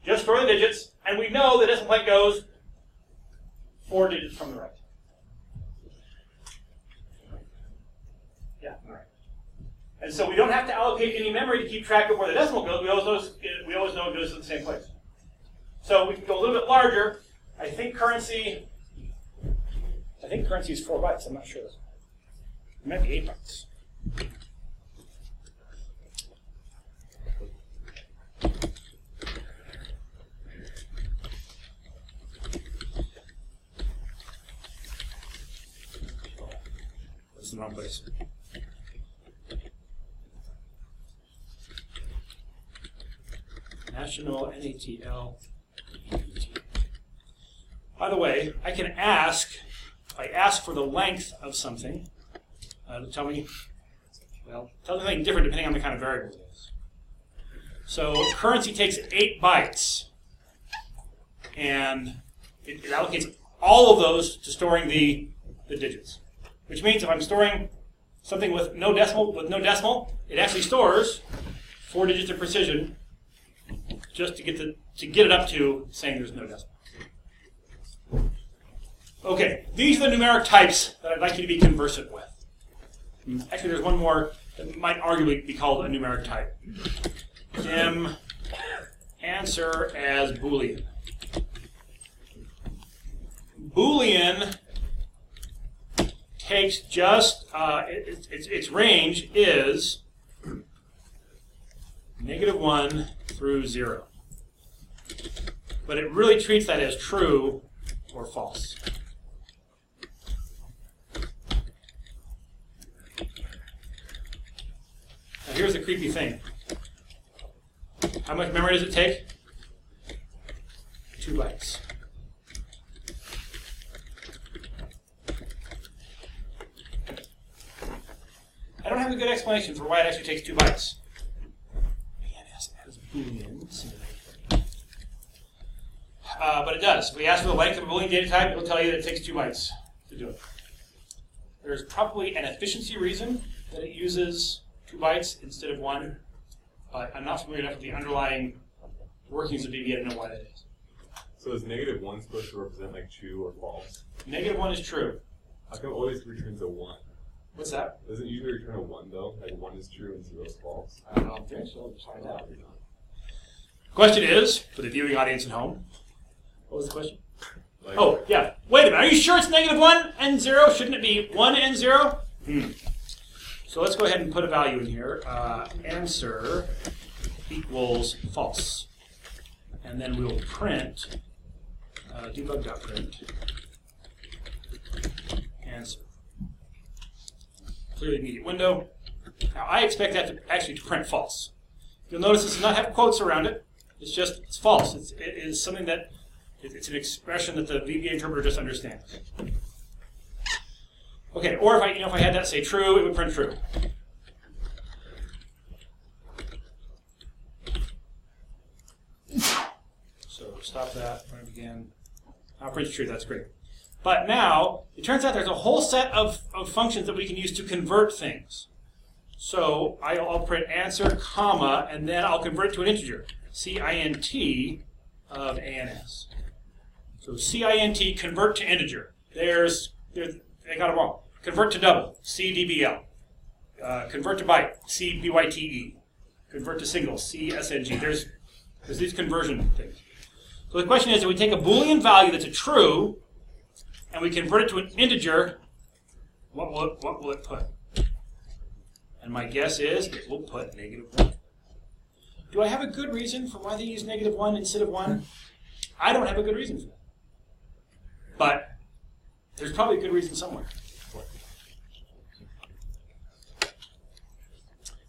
Just store the digits, and we know the decimal point goes 4 digits from the right. Yeah, all right. And so we don't have to allocate any memory to keep track of where the decimal goes. We always know it goes to the same place. So we can go a little bit larger. I think currency is 4 bytes. I'm not sure. It might be 8 bytes. That's the wrong place. National NATL. By the way, I can ask, if I ask for the length of something, it'll tell me, well, tell me something different depending on the kind of variable it is. So currency takes 8 bytes, and it allocates all of those to storing the digits. Which means if I'm storing something with no decimal, it actually stores 4 digits of precision just to get it up to saying there's no decimal. Okay, these are the numeric types that I'd like you to be conversant with. Actually, there's one more that might arguably be called a numeric type. Dim answer as Boolean. Boolean takes just, its range is -1 through 0. But it really treats that as true or false. Now here's the creepy thing. How much memory does it take? 2 bytes. I don't have a good explanation for why it actually takes 2 bytes. Again, it has Booleans. But it does. If we ask for the length of a Boolean data type, it'll tell you that it takes 2 bytes to do it. There's probably an efficiency reason that it uses 2 bytes instead of 1, but I'm not familiar enough with the underlying workings of VBA to know why that is. So is -1 supposed to represent like true or false? -1 is true. How come it always returns a 1? What's that? Doesn't it usually return a 1 though? Like 1 is true and 0 is false. I don't think so. Let's find out. Question is, for the viewing audience at home, what was the question? Like, Oh, yeah. Wait a minute. Are you sure it's -1 and 0? Shouldn't it be 1 and 0? So let's go ahead and put a value in here. Answer equals false. And then we will print debug.print answer. Clear the immediate window. Now I expect that to actually print false. You'll notice this does not have quotes around it. It's false. It is something that it's an expression that the VBA interpreter just understands. Okay, or if I had that say true, it would print true. So stop that, run it again. Now it prints true, that's great. But now, it turns out there's a whole set of functions that we can use to convert things. So I'll print answer, comma, and then I'll convert it to an integer. CINT of ANS. So CINT, convert to integer. They got it wrong. Convert to double, CDBL. Convert to byte, CBYTE. Convert to single, CSNG. There's these conversion things. So the question is, if we take a Boolean value that's a true, and we convert it to an integer, what will it put? And my guess is it will put -1. Do I have a good reason for why they use -1 instead of 1? I don't have a good reason for that. But there's probably a good reason somewhere.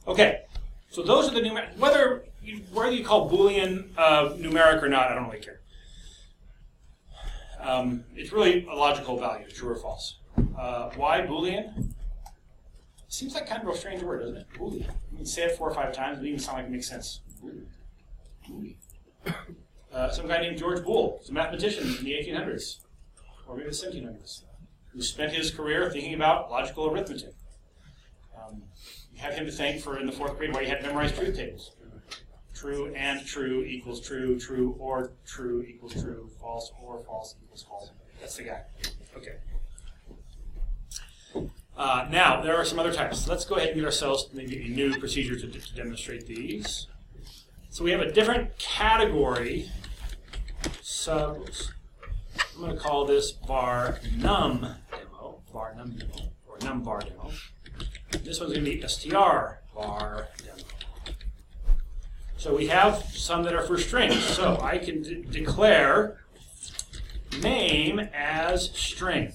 Okay, so those are the numeric. Whether you call Boolean numeric or not, I don't really care. It's really a logical value, true or false. Why Boolean? Seems like kind of a strange word, doesn't it? Boolean. You can say it 4 or 5 times, it doesn't even sound like it makes sense. Boolean. Some guy named George Boole, he's a mathematician in the 1800s, or maybe the 1700s, who spent his career thinking about logical arithmetic. You have him to thank for, in the 4th grade, why he had memorized truth tables. True and true equals true, true or true equals true, false or false equals false. That's the guy. Okay. Now, there are some other types. Let's go ahead and get ourselves maybe a new procedure to demonstrate these. So we have a different category subs. I'm going to call this var num demo, var num demo, or num var demo. This one's going to be str var demo. So we have some that are for strings. So I can declare name as string.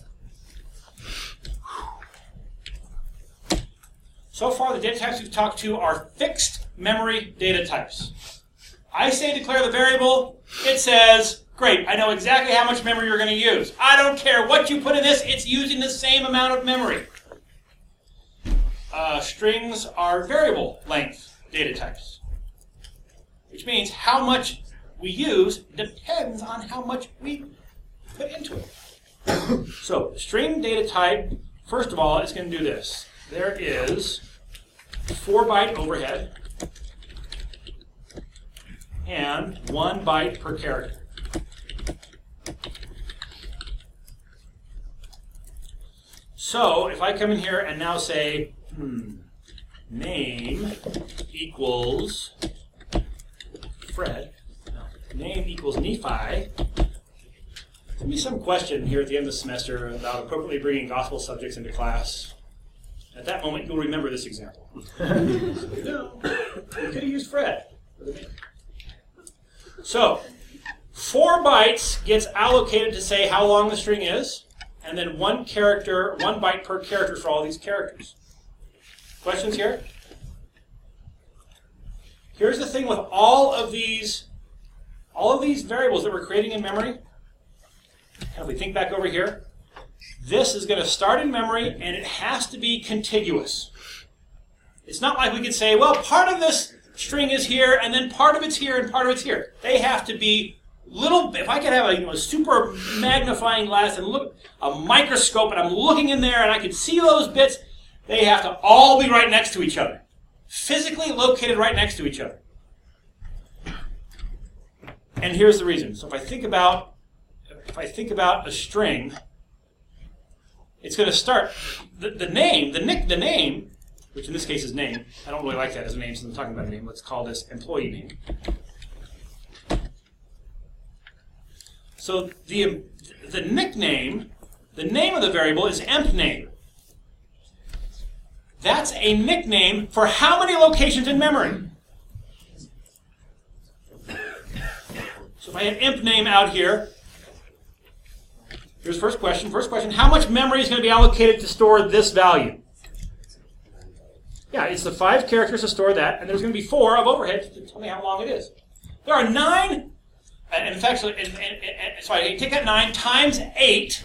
So far, the data types we've talked to are fixed memory data types. I say declare the variable. It says, great, I know exactly how much memory you're going to use. I don't care what you put in this. It's using the same amount of memory. Strings are variable length data types, which means how much we use depends on how much we put into it. So string data type, first of all, is going to do this. There is 4-byte overhead and 1 byte per character. So if I come in here and now say name equals Fred, no, name equals Nephi, there'll be some question here at the end of the semester about appropriately bringing gospel subjects into class. At that moment, you'll remember this example. No, we could have used Fred. So, 4 bytes gets allocated to say how long the string is, and then 1 byte per character for all these characters. Questions here? Here's the thing with all of these variables that we're creating in memory. And if we think back over here, this is going to start in memory, and it has to be contiguous. It's not like we could say, well, part of this string is here, and then part of it's here, and part of it's here. They have to be little. If I could have a super magnifying glass and look a microscope, and I'm looking in there, and I could see those bits, they have to all be right next to each other, physically located right next to each other. And here's the reason. So if I think about a string, it's going to start the name, which in this case is name. I don't really like that as a name since I'm talking about a name. Let's call this employee name. So the nickname, the name of the variable is emp name. That's a nickname for how many locations in memory? So if I had emp name out here, here's the first question. First question, how much memory is going to be allocated to store this value? Yeah, it's the 5 characters to store that, and there's going to be 4 of overhead to tell me how long it is. There are 9, and in fact, so I take that 9 times 8,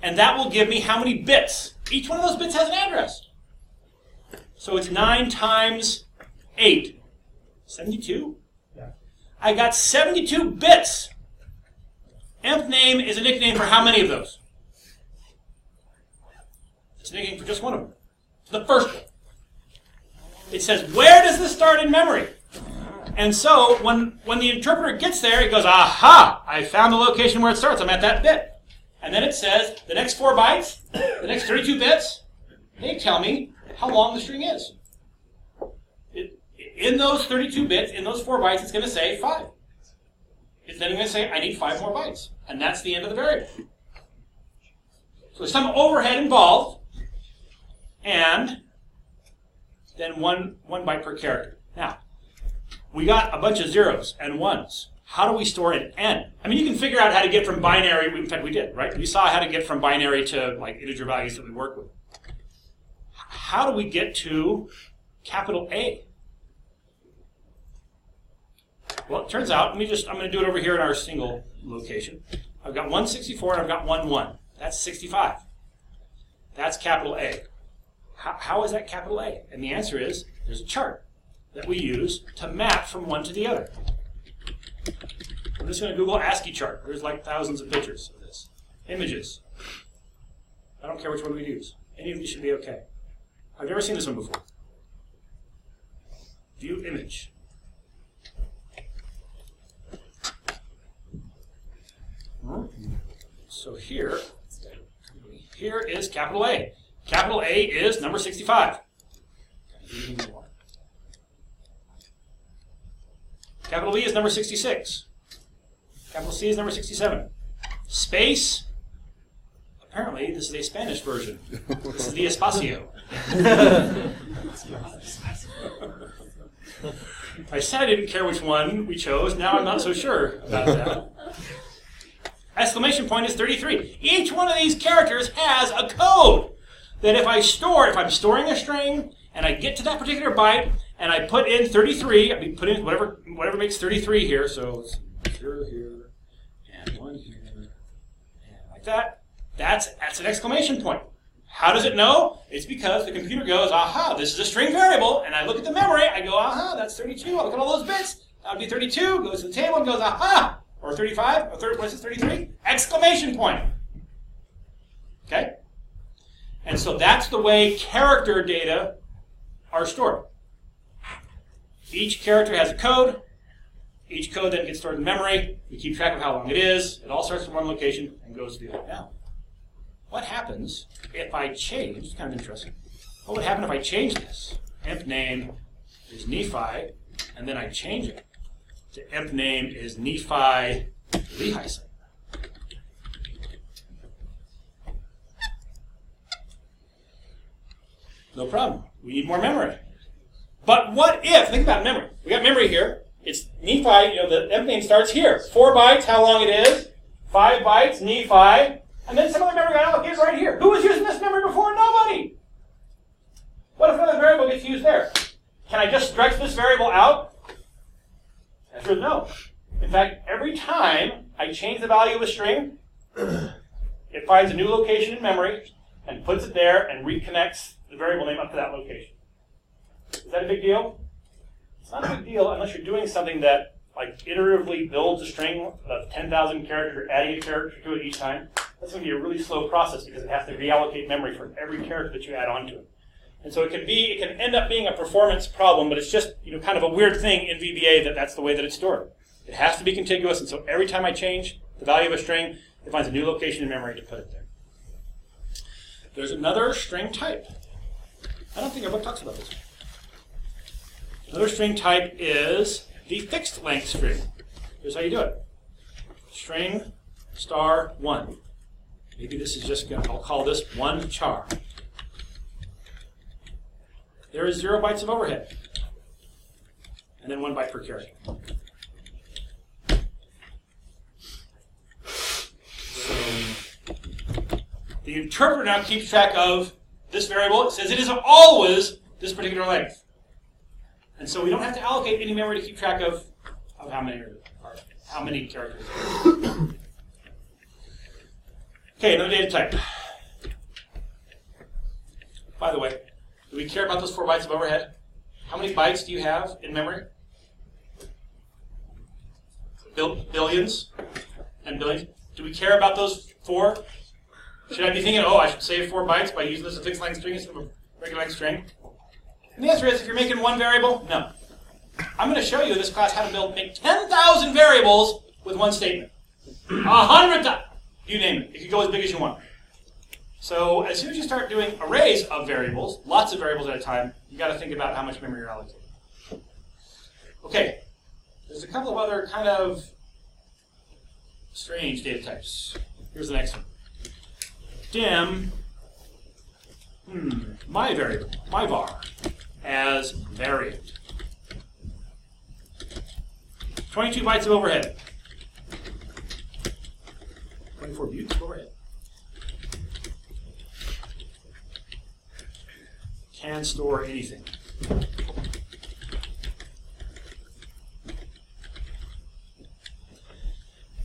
and that will give me how many bits? Each one of those bits has an address. So it's 9 times 8. 72? Yeah. I got 72 bits. Emp name is a nickname for how many of those? It's a nickname for just one of them. The first one. It says, where does this start in memory? And so when the interpreter gets there, it goes, aha, I found the location where it starts. I'm at that bit. And then it says the next 4 bytes, the next 32 bits, they tell me how long the string is. In those 32 bits, in those 4 bytes, it's going to say 5. It's then going to say, I need 5 more bytes. And that's the end of the variable. So there's some overhead involved, and then one byte per character. Now, we got a bunch of zeros and ones. How do we store an n? I mean, you can figure out how to get from binary, in fact we did, right? We saw how to get from binary to like integer values that we work with. How do we get to capital A? Well, it turns out, I'm going to do it over here in our single location. I've got 164 and I've got 1. That's 65. That's capital A. How is that capital A? And the answer is, there's a chart that we use to map from one to the other. I'm just going to Google ASCII chart. There's like thousands of pictures of this. Images. I don't care which one we use. Any of these should be okay. I've never seen this one before. View image. So here is capital A. Capital A is number 65. Capital B is number 66. Capital C is number 67. Space, apparently this is a Spanish version. This is the espacio. I said I didn't care which one we chose. Now I'm not so sure about that. Exclamation point is 33. Each one of these characters has a code that if I'm storing a string and I get to that particular byte and I put in 33, I put in whatever makes 33 here, so it's 0 here and 1 here and like that. That's an exclamation point. How does it know? It's because the computer goes, aha, this is a string variable, and I look at the memory, I go, aha, that's 32. I look at all those bits, that would be 32, goes to the table and goes, aha, or 35, or what is this, 33? Exclamation point. Okay? And so that's the way character data are stored. Each character has a code. Each code then gets stored in memory. We keep track of how long it is. It all starts from one location and goes to the other. Now, what happens if I change? It's kind of interesting. What would happen if I change this? Imp name is Nephi, and then I change it to imp name is Nephi Lehi. No problem. We need more memory. But what if, think about memory. We got memory here. It's Nephi, the imp name starts here. 4 bytes, how long it is. 5 bytes, Nephi. And then some other memory got allocated right here. Who was using this memory before? Nobody. What if another variable gets used there? Can I just stretch this variable out? The answer is no. In fact, every time I change the value of a string, it finds a new location in memory and puts it there and reconnects the variable name up to that location. Is that a big deal? It's not a big deal unless you're doing something that like iteratively builds a string of 10,000 characters, adding a character to it each time. That's going to be a really slow process because it has to reallocate memory for every character that you add onto it. And so it can end up being a performance problem, but it's just kind of a weird thing in VBA that's the way that it's stored. It has to be contiguous, and so every time I change the value of a string, it finds a new location in memory to put it there. There's another string type. I don't think our book talks about this. Another string type is the fixed length string. Here's how you do it. String star 1. Maybe this is just I'll call this 1 char. There is 0 bytes of overhead. And then 1 byte per character. The interpreter now keeps track of this variable. It says it is always this particular length. And so we don't have to allocate any memory to keep track of how many characters. Okay, another data type. By the way, do we care about those 4 bytes of overhead? How many bytes do you have in memory? Billions and billions. Do we care about those 4? Should I be thinking, I should save 4 bytes by using this as a fixed length string instead of a regular length string? And the answer is, if you're making one variable, no. I'm going to show you in this class how to make 10,000 variables with one statement. 100,000. You name it. It can go as big as you want. So as soon as you start doing arrays of variables, lots of variables at a time, you got to think about how much memory you're allocating. Okay. There's a couple of other kind of strange data types. Here's the next one. Dim my variable, my var, as variant. 22 bytes of overhead. 24 bytes of overhead. Can store anything.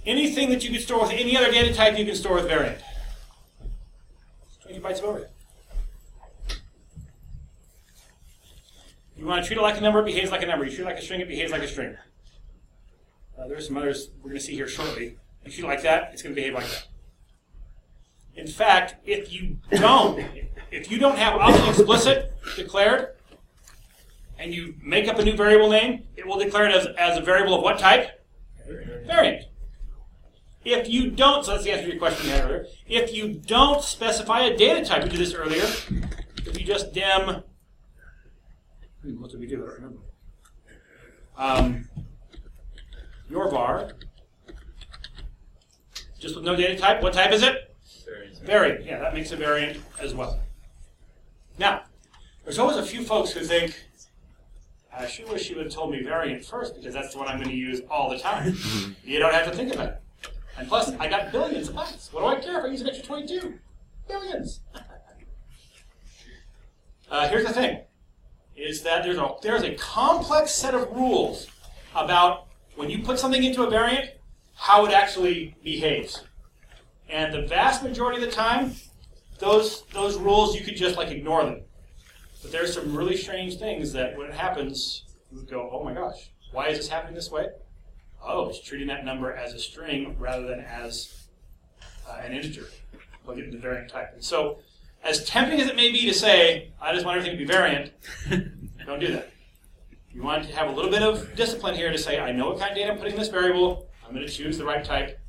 Anything that you could store with any other data type, you can store with variant. 22 bytes of overhead. You want to treat it like a number, it behaves like a number. You treat it like a string, it behaves like a string. There's some others we're going to see here shortly. You treat it like that, it's going to behave like that. In fact, if you don't have option explicit declared, and you make up a new variable name, it will declare it as a variable of what type? Variant. If you don't, so that's the answer to your question you had earlier. If you don't specify a data type, we did this earlier. If you just dim, what did we do? I don't remember. Your var, just with no data type. What type is it? Variant. Yeah, that makes a variant as well. Now, there's always a few folks who think, I sure wish you would have told me variant first, because that's the one I'm going to use all the time. You don't have to think about it. And plus, I got billions of bytes. What do I care if I use an extra 22? Billions. Here's the thing, is that there's a complex set of rules about when you put something into a variant, how it actually behaves. And the vast majority of the time, those rules, you could just ignore them. But there's some really strange things that when it happens, you would go, oh my gosh, why is this happening this way? Oh, it's treating that number as a string rather than as an integer. Plug it into variant type. And so, as tempting as it may be to say, I just want everything to be variant, don't do that. You want to have a little bit of discipline here to say, I know what kind of data I'm putting in this variable. I'm going to choose the right type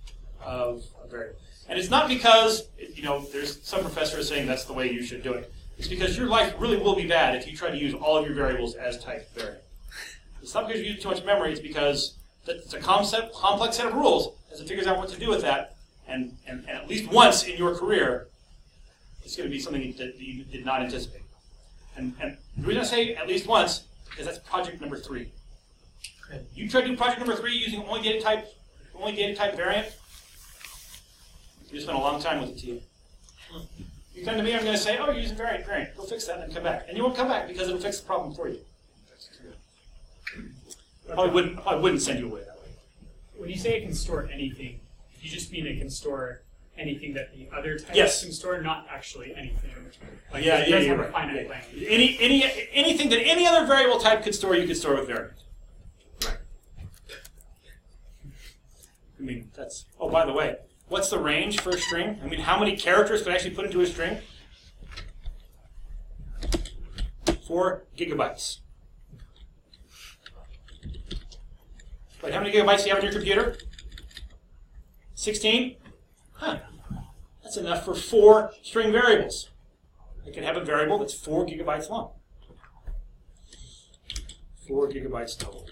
of variable. And it's not because, there's some professors saying that's the way you should do it. It's because your life really will be bad if you try to use all of your variables as type variant. It's not because you use too much memory, it's because it's a complex set of rules as it figures out what to do with that. And at least once in your career, it's going to be something that you did not anticipate. And the reason I say at least once, because that's project number 3. Okay. You try to do project number 3 using only data type variant, you spent a long time with the team. You come to me, I'm going to say, oh, you're using variant. Go fix that and then come back. And you won't come back because it'll fix the problem for you. I wouldn't send you away that way. When you say it can store anything, you just mean it can store anything that the other types can store, not actually anything. It doesn't have a finite length. Anything that any other variable type could store, you could store with variant. Right. I mean, that's. Oh, by the way, what's the range for a string? I mean, how many characters could actually put into a string? 4 gigabytes. Wait, how many gigabytes do you have on your computer? 16? Huh. That's enough for 4 string variables. I can have a variable that's 4 gigabytes long. 4 gigabytes total.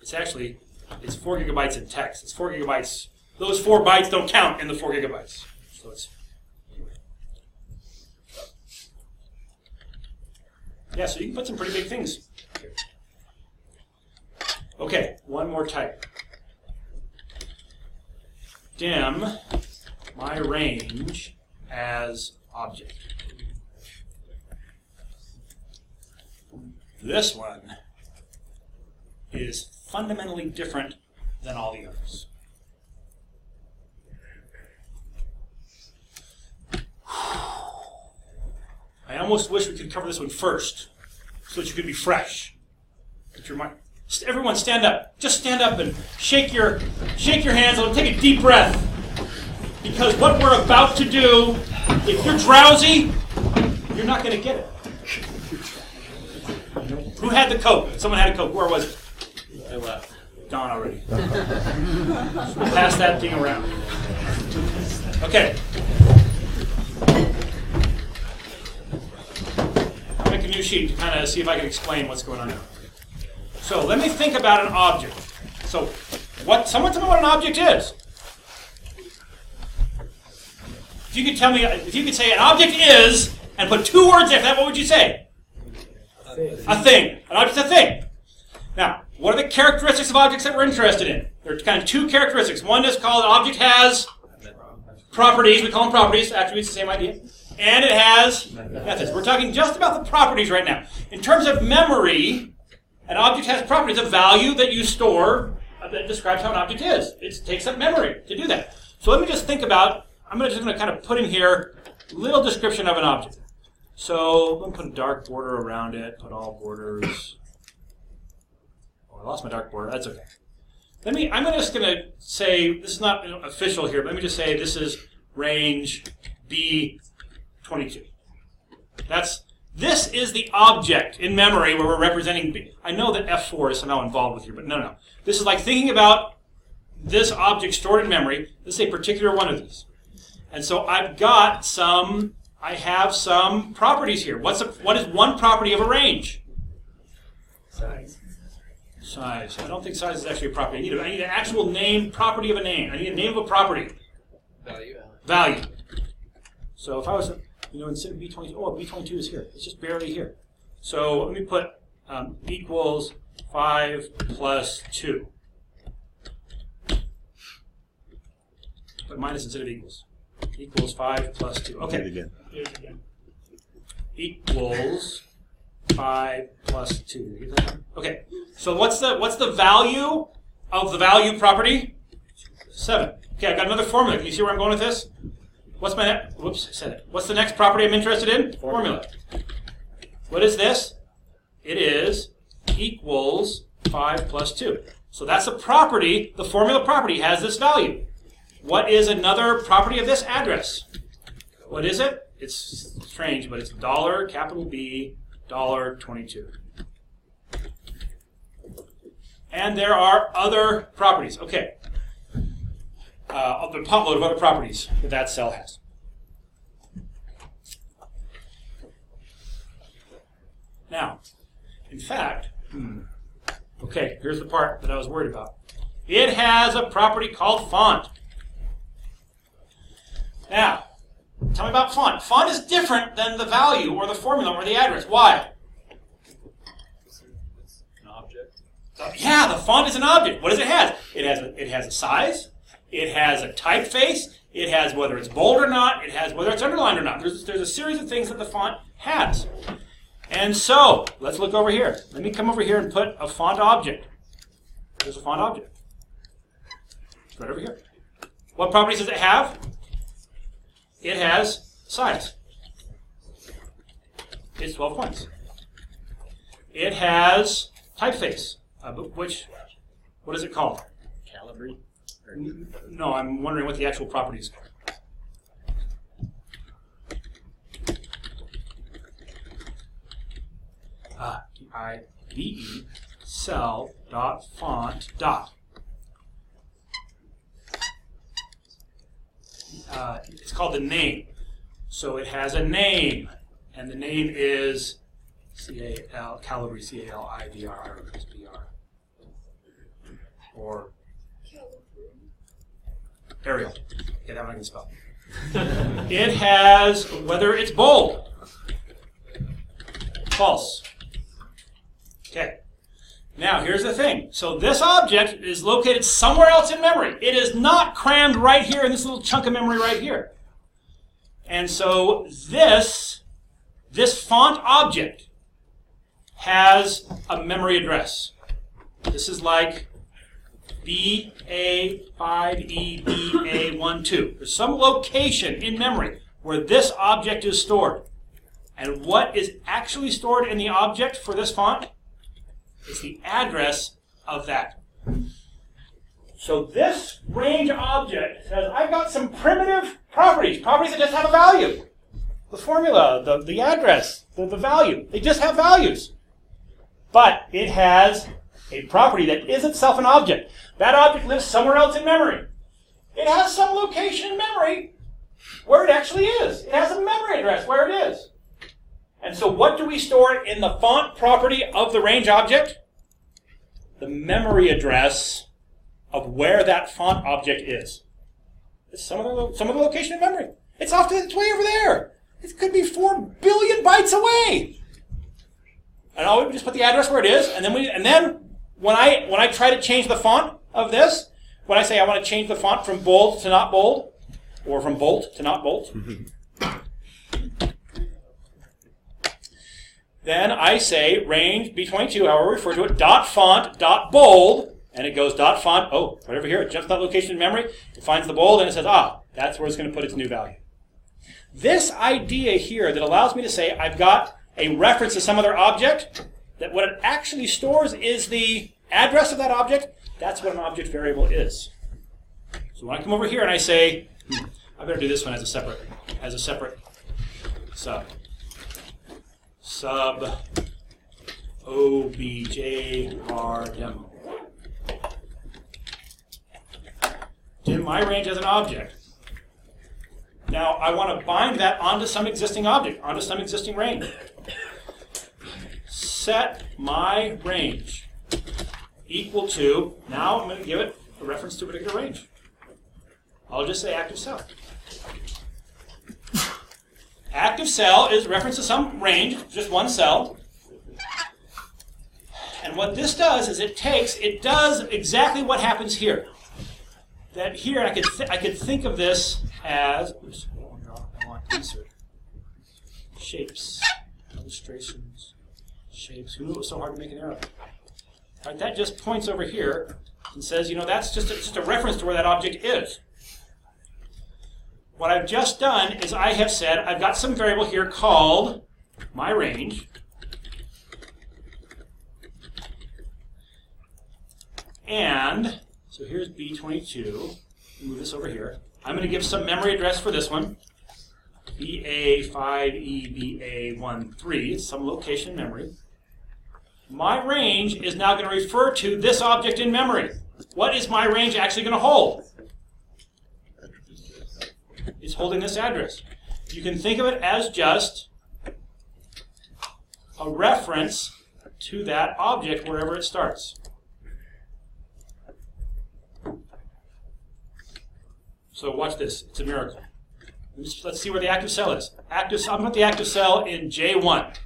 It's 4 gigabytes in text. It's 4 gigabytes. Those 4 bytes don't count in the 4 gigabytes. So it's yeah, so you can put some pretty big things here. Okay, one more type. Dim my range as object. This one is fundamentally different than all the others. I almost wish we could cover this one first, so that you could be fresh. Get your mind. Everyone stand up. Just stand up and shake your hands and take a deep breath. Because what we're about to do, if you're drowsy, you're not going to get it. Who had the Coke? Someone had a Coke. Where was it? I left. Gone already. Pass that thing around. Okay. I'll make a new sheet to kind of see if I can explain what's going on now. So let me think about an object. So someone tell me what an object is. If you could tell me, if you could say an object is, and put 2 words after that, what would you say? A thing. An object's a thing. Now, what are the characteristics of objects that we're interested in? There are kind of 2 characteristics. One is called an object has properties. We call them properties. Attributes, the same idea. And it has methods. We're talking just about the properties right now. In terms of memory, an object has properties, a value that you store that describes how an object is. It takes up memory to do that. So let me just think about, I'm just going to kind of put in here a little description of an object. So let me put a dark border around it, put all borders. Oh, I lost my dark border. That's okay. I'm just going to say, this is not official here, but let me just say this is range B22. This is the object in memory where we're representing B. I know that F4 is somehow involved with here, but no. This is like thinking about this object stored in memory. This is a particular one of these. And so I have some properties here. What is one property of a range? Size. Size. I don't think size is actually a property. I need an actual name, property of a name. I need a name of a property. Value. So if I was, instead of B22, B22 is here. It's just barely here. So let me put equals 5 plus 2. Put minus instead of equals. Equals 5 plus 2. Okay. Here's again. Equals 5 plus 2. Did you get that? Okay. So what's the value of the value property? 7. Okay, I've got another formula. Can you see where I'm going with this? What's my next? Whoops, I said it. What's the next property I'm interested in? Formula. What is this? It is equals 5 plus 2. So that's a property. The formula property has this value. What is another property of this address? What is it? It's strange, but it's $B $22. And there are other properties. Okay. The top load of other properties that cell has. Now, in fact, okay, here's the part that I was worried about. It has a property called font. Now, tell me about font. Font is different than the value or the formula or the address. Why? It's an object. Yeah, the font is an object. What does it have? It has a size. It has a typeface. It has whether it's bold or not. It has whether it's underlined or not. There's a series of things that the font has. And so, let's look over here. Let me come over here and put a font object. There's a font object. It's right over here. What properties does it have? It has size. It's 12 points. It has typeface, what is it called? Calibri? No, I'm wondering what the actual property is called. IDE cell dot font dot. It's called the name. So it has a name, and the name is Calibri, C-A-L-I-B-R-I-S-B-R. Or Arial. Okay, that one I can spell. It has whether it's bold. False. Okay. Now, here's the thing. So this object is located somewhere else in memory. It is not crammed right here in this little chunk of memory right here. And so this font object has a memory address. This is like BA5EBA12. There's some location in memory where this object is stored. And what is actually stored in the object for this font? It's the address of that. So this range object says, I've got some primitive properties that just have a value. The formula, the address, the value. They just have values. but it has a property that is itself an object. That object lives somewhere else in memory. It has some location in memory where it actually is. It has a memory address where it is. And so what do we store in the font property of the range object? The memory address of where that font object is. It's some of the location in memory. It's off to its way over there. It could be 4 billion bytes away. And I'll just put the address where it is, and then when I try to change the font of this, when I say I want to change the font from bold to not bold, or from bold to not bold, then I say range B22, however we refer to it, dot font, dot bold, and it goes dot font, oh, right over here, it jumps that location in memory, it finds the bold, and it says, that's where it's going to put its new value. This idea here that allows me to say I've got a reference to some other object, that what it actually stores is the address of that object, that's what an object variable is. So when I come over here and I say, I better do this one as a separate sub. Sub objvar demo. Dim my range as an object. Now I want to bind that onto some existing object, onto some existing range. Set my range equal to, now I'm going to give it a reference to a particular range. I'll just say active cell. Active cell is reference to some range, just one cell. And what this does is it does exactly what happens here. That here I could think of this as, oops, I want insert. Shapes, illustrations, shapes. Who knew it was so hard to make an arrow? All right, that just points over here and says, that's just a reference to where that object is. What I've just done is I have said I've got some variable here called my range. And so here's B22. Move this over here. I'm going to give some memory address for this one. BA5EBA13, some location in memory. My range is now going to refer to this object in memory. What is my range actually going to hold? It's holding this address. You can think of it as just a reference to that object wherever it starts. So watch this. It's a miracle. Let's see where the active cell is. I'm going to put the active cell in J1.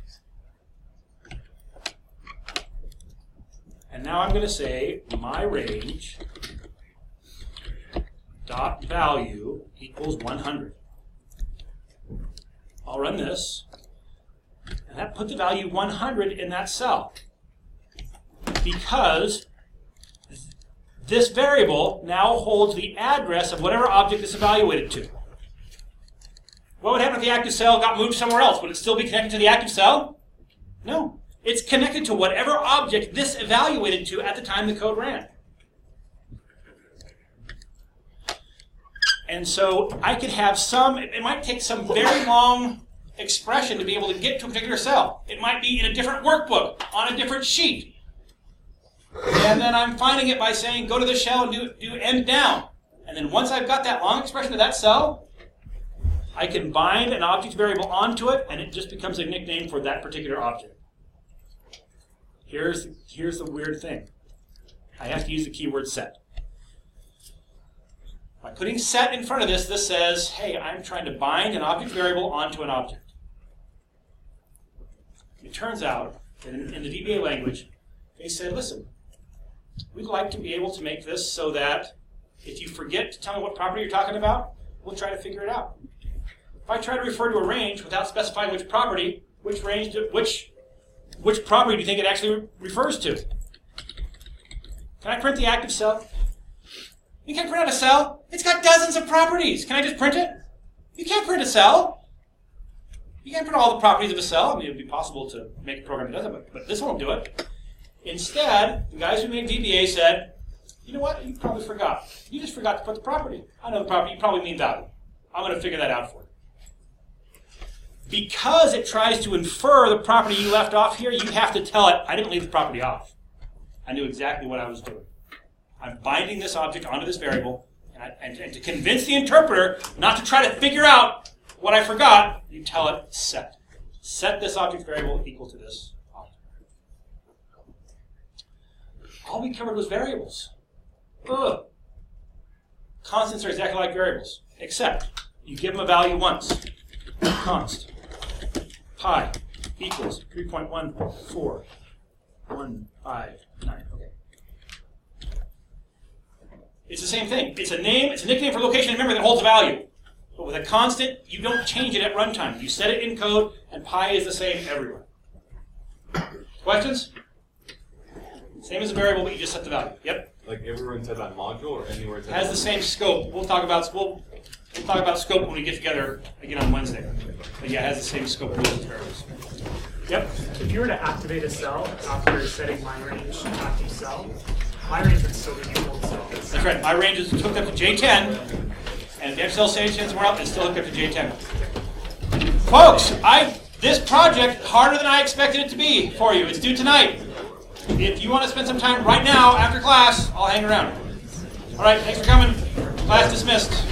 And now I'm going to say my range dot value equals 100. I'll run this, and that put the value 100 in that cell because this variable now holds the address of whatever object it's evaluated to. What would happen if the active cell got moved somewhere else? Would it still be connected to the active cell? No. It's connected to whatever object this evaluated to at the time the code ran. And so I could have it might take some very long expression to be able to get to a particular cell. It might be in a different workbook, on a different sheet. And then I'm finding it by saying, go to the shell and do end down. And then once I've got that long expression of that cell, I can bind an object variable onto it, and it just becomes a nickname for that particular object. Here's the weird thing. I have to use the keyword set. By putting set in front of this says, hey, I'm trying to bind an object variable onto an object. It turns out that in the VBA language, they said, listen, we'd like to be able to make this so that if you forget to tell me what property you're talking about, we'll try to figure it out. If I try to refer to a range without specifying which property, which property do you think it actually refers to? Can I print the active cell? You can't print out a cell. It's got dozens of properties. Can I just print it? You can't print a cell. You can't print all the properties of a cell. I mean, it would be possible to make a program that does it, but this won't do it. Instead, the guys who made VBA said, you know what? You probably forgot. You just forgot to put the property. I know the property. You probably mean value. I'm going to figure that out for you. Because it tries to infer the property you left off here, you have to tell it, I didn't leave the property off. I knew exactly what I was doing. I'm binding this object onto this variable, and to convince the interpreter not to try to figure out what I forgot, you tell it set. Set this object variable equal to this object. All we covered was variables. Ugh. Constants are exactly like variables, except you give them a value once. Const pi equals 3.14159. Okay. It's the same thing. It's a name, it's a nickname for location and memory that holds a value. But with a constant, you don't change it at runtime. You set it in code, and pi is the same everywhere. Questions? Same as a variable, but you just set the value. Yep. Like everywhere inside that module or anywhere inside? Has the same scope. We'll talk about scope when we get together again on Wednesday. But yeah, it has the same scope rules as variables. Yep. If you were to activate a cell after setting line range active cell, my range would still be equal to cell. That's right. My range is hooked up to J10, and if the cell saves somewhere else, it's still hooked up to J10. Folks, this project harder than I expected it to be for you. It's due tonight. If you want to spend some time right now after class, I'll hang around. All right, thanks for coming. Class dismissed.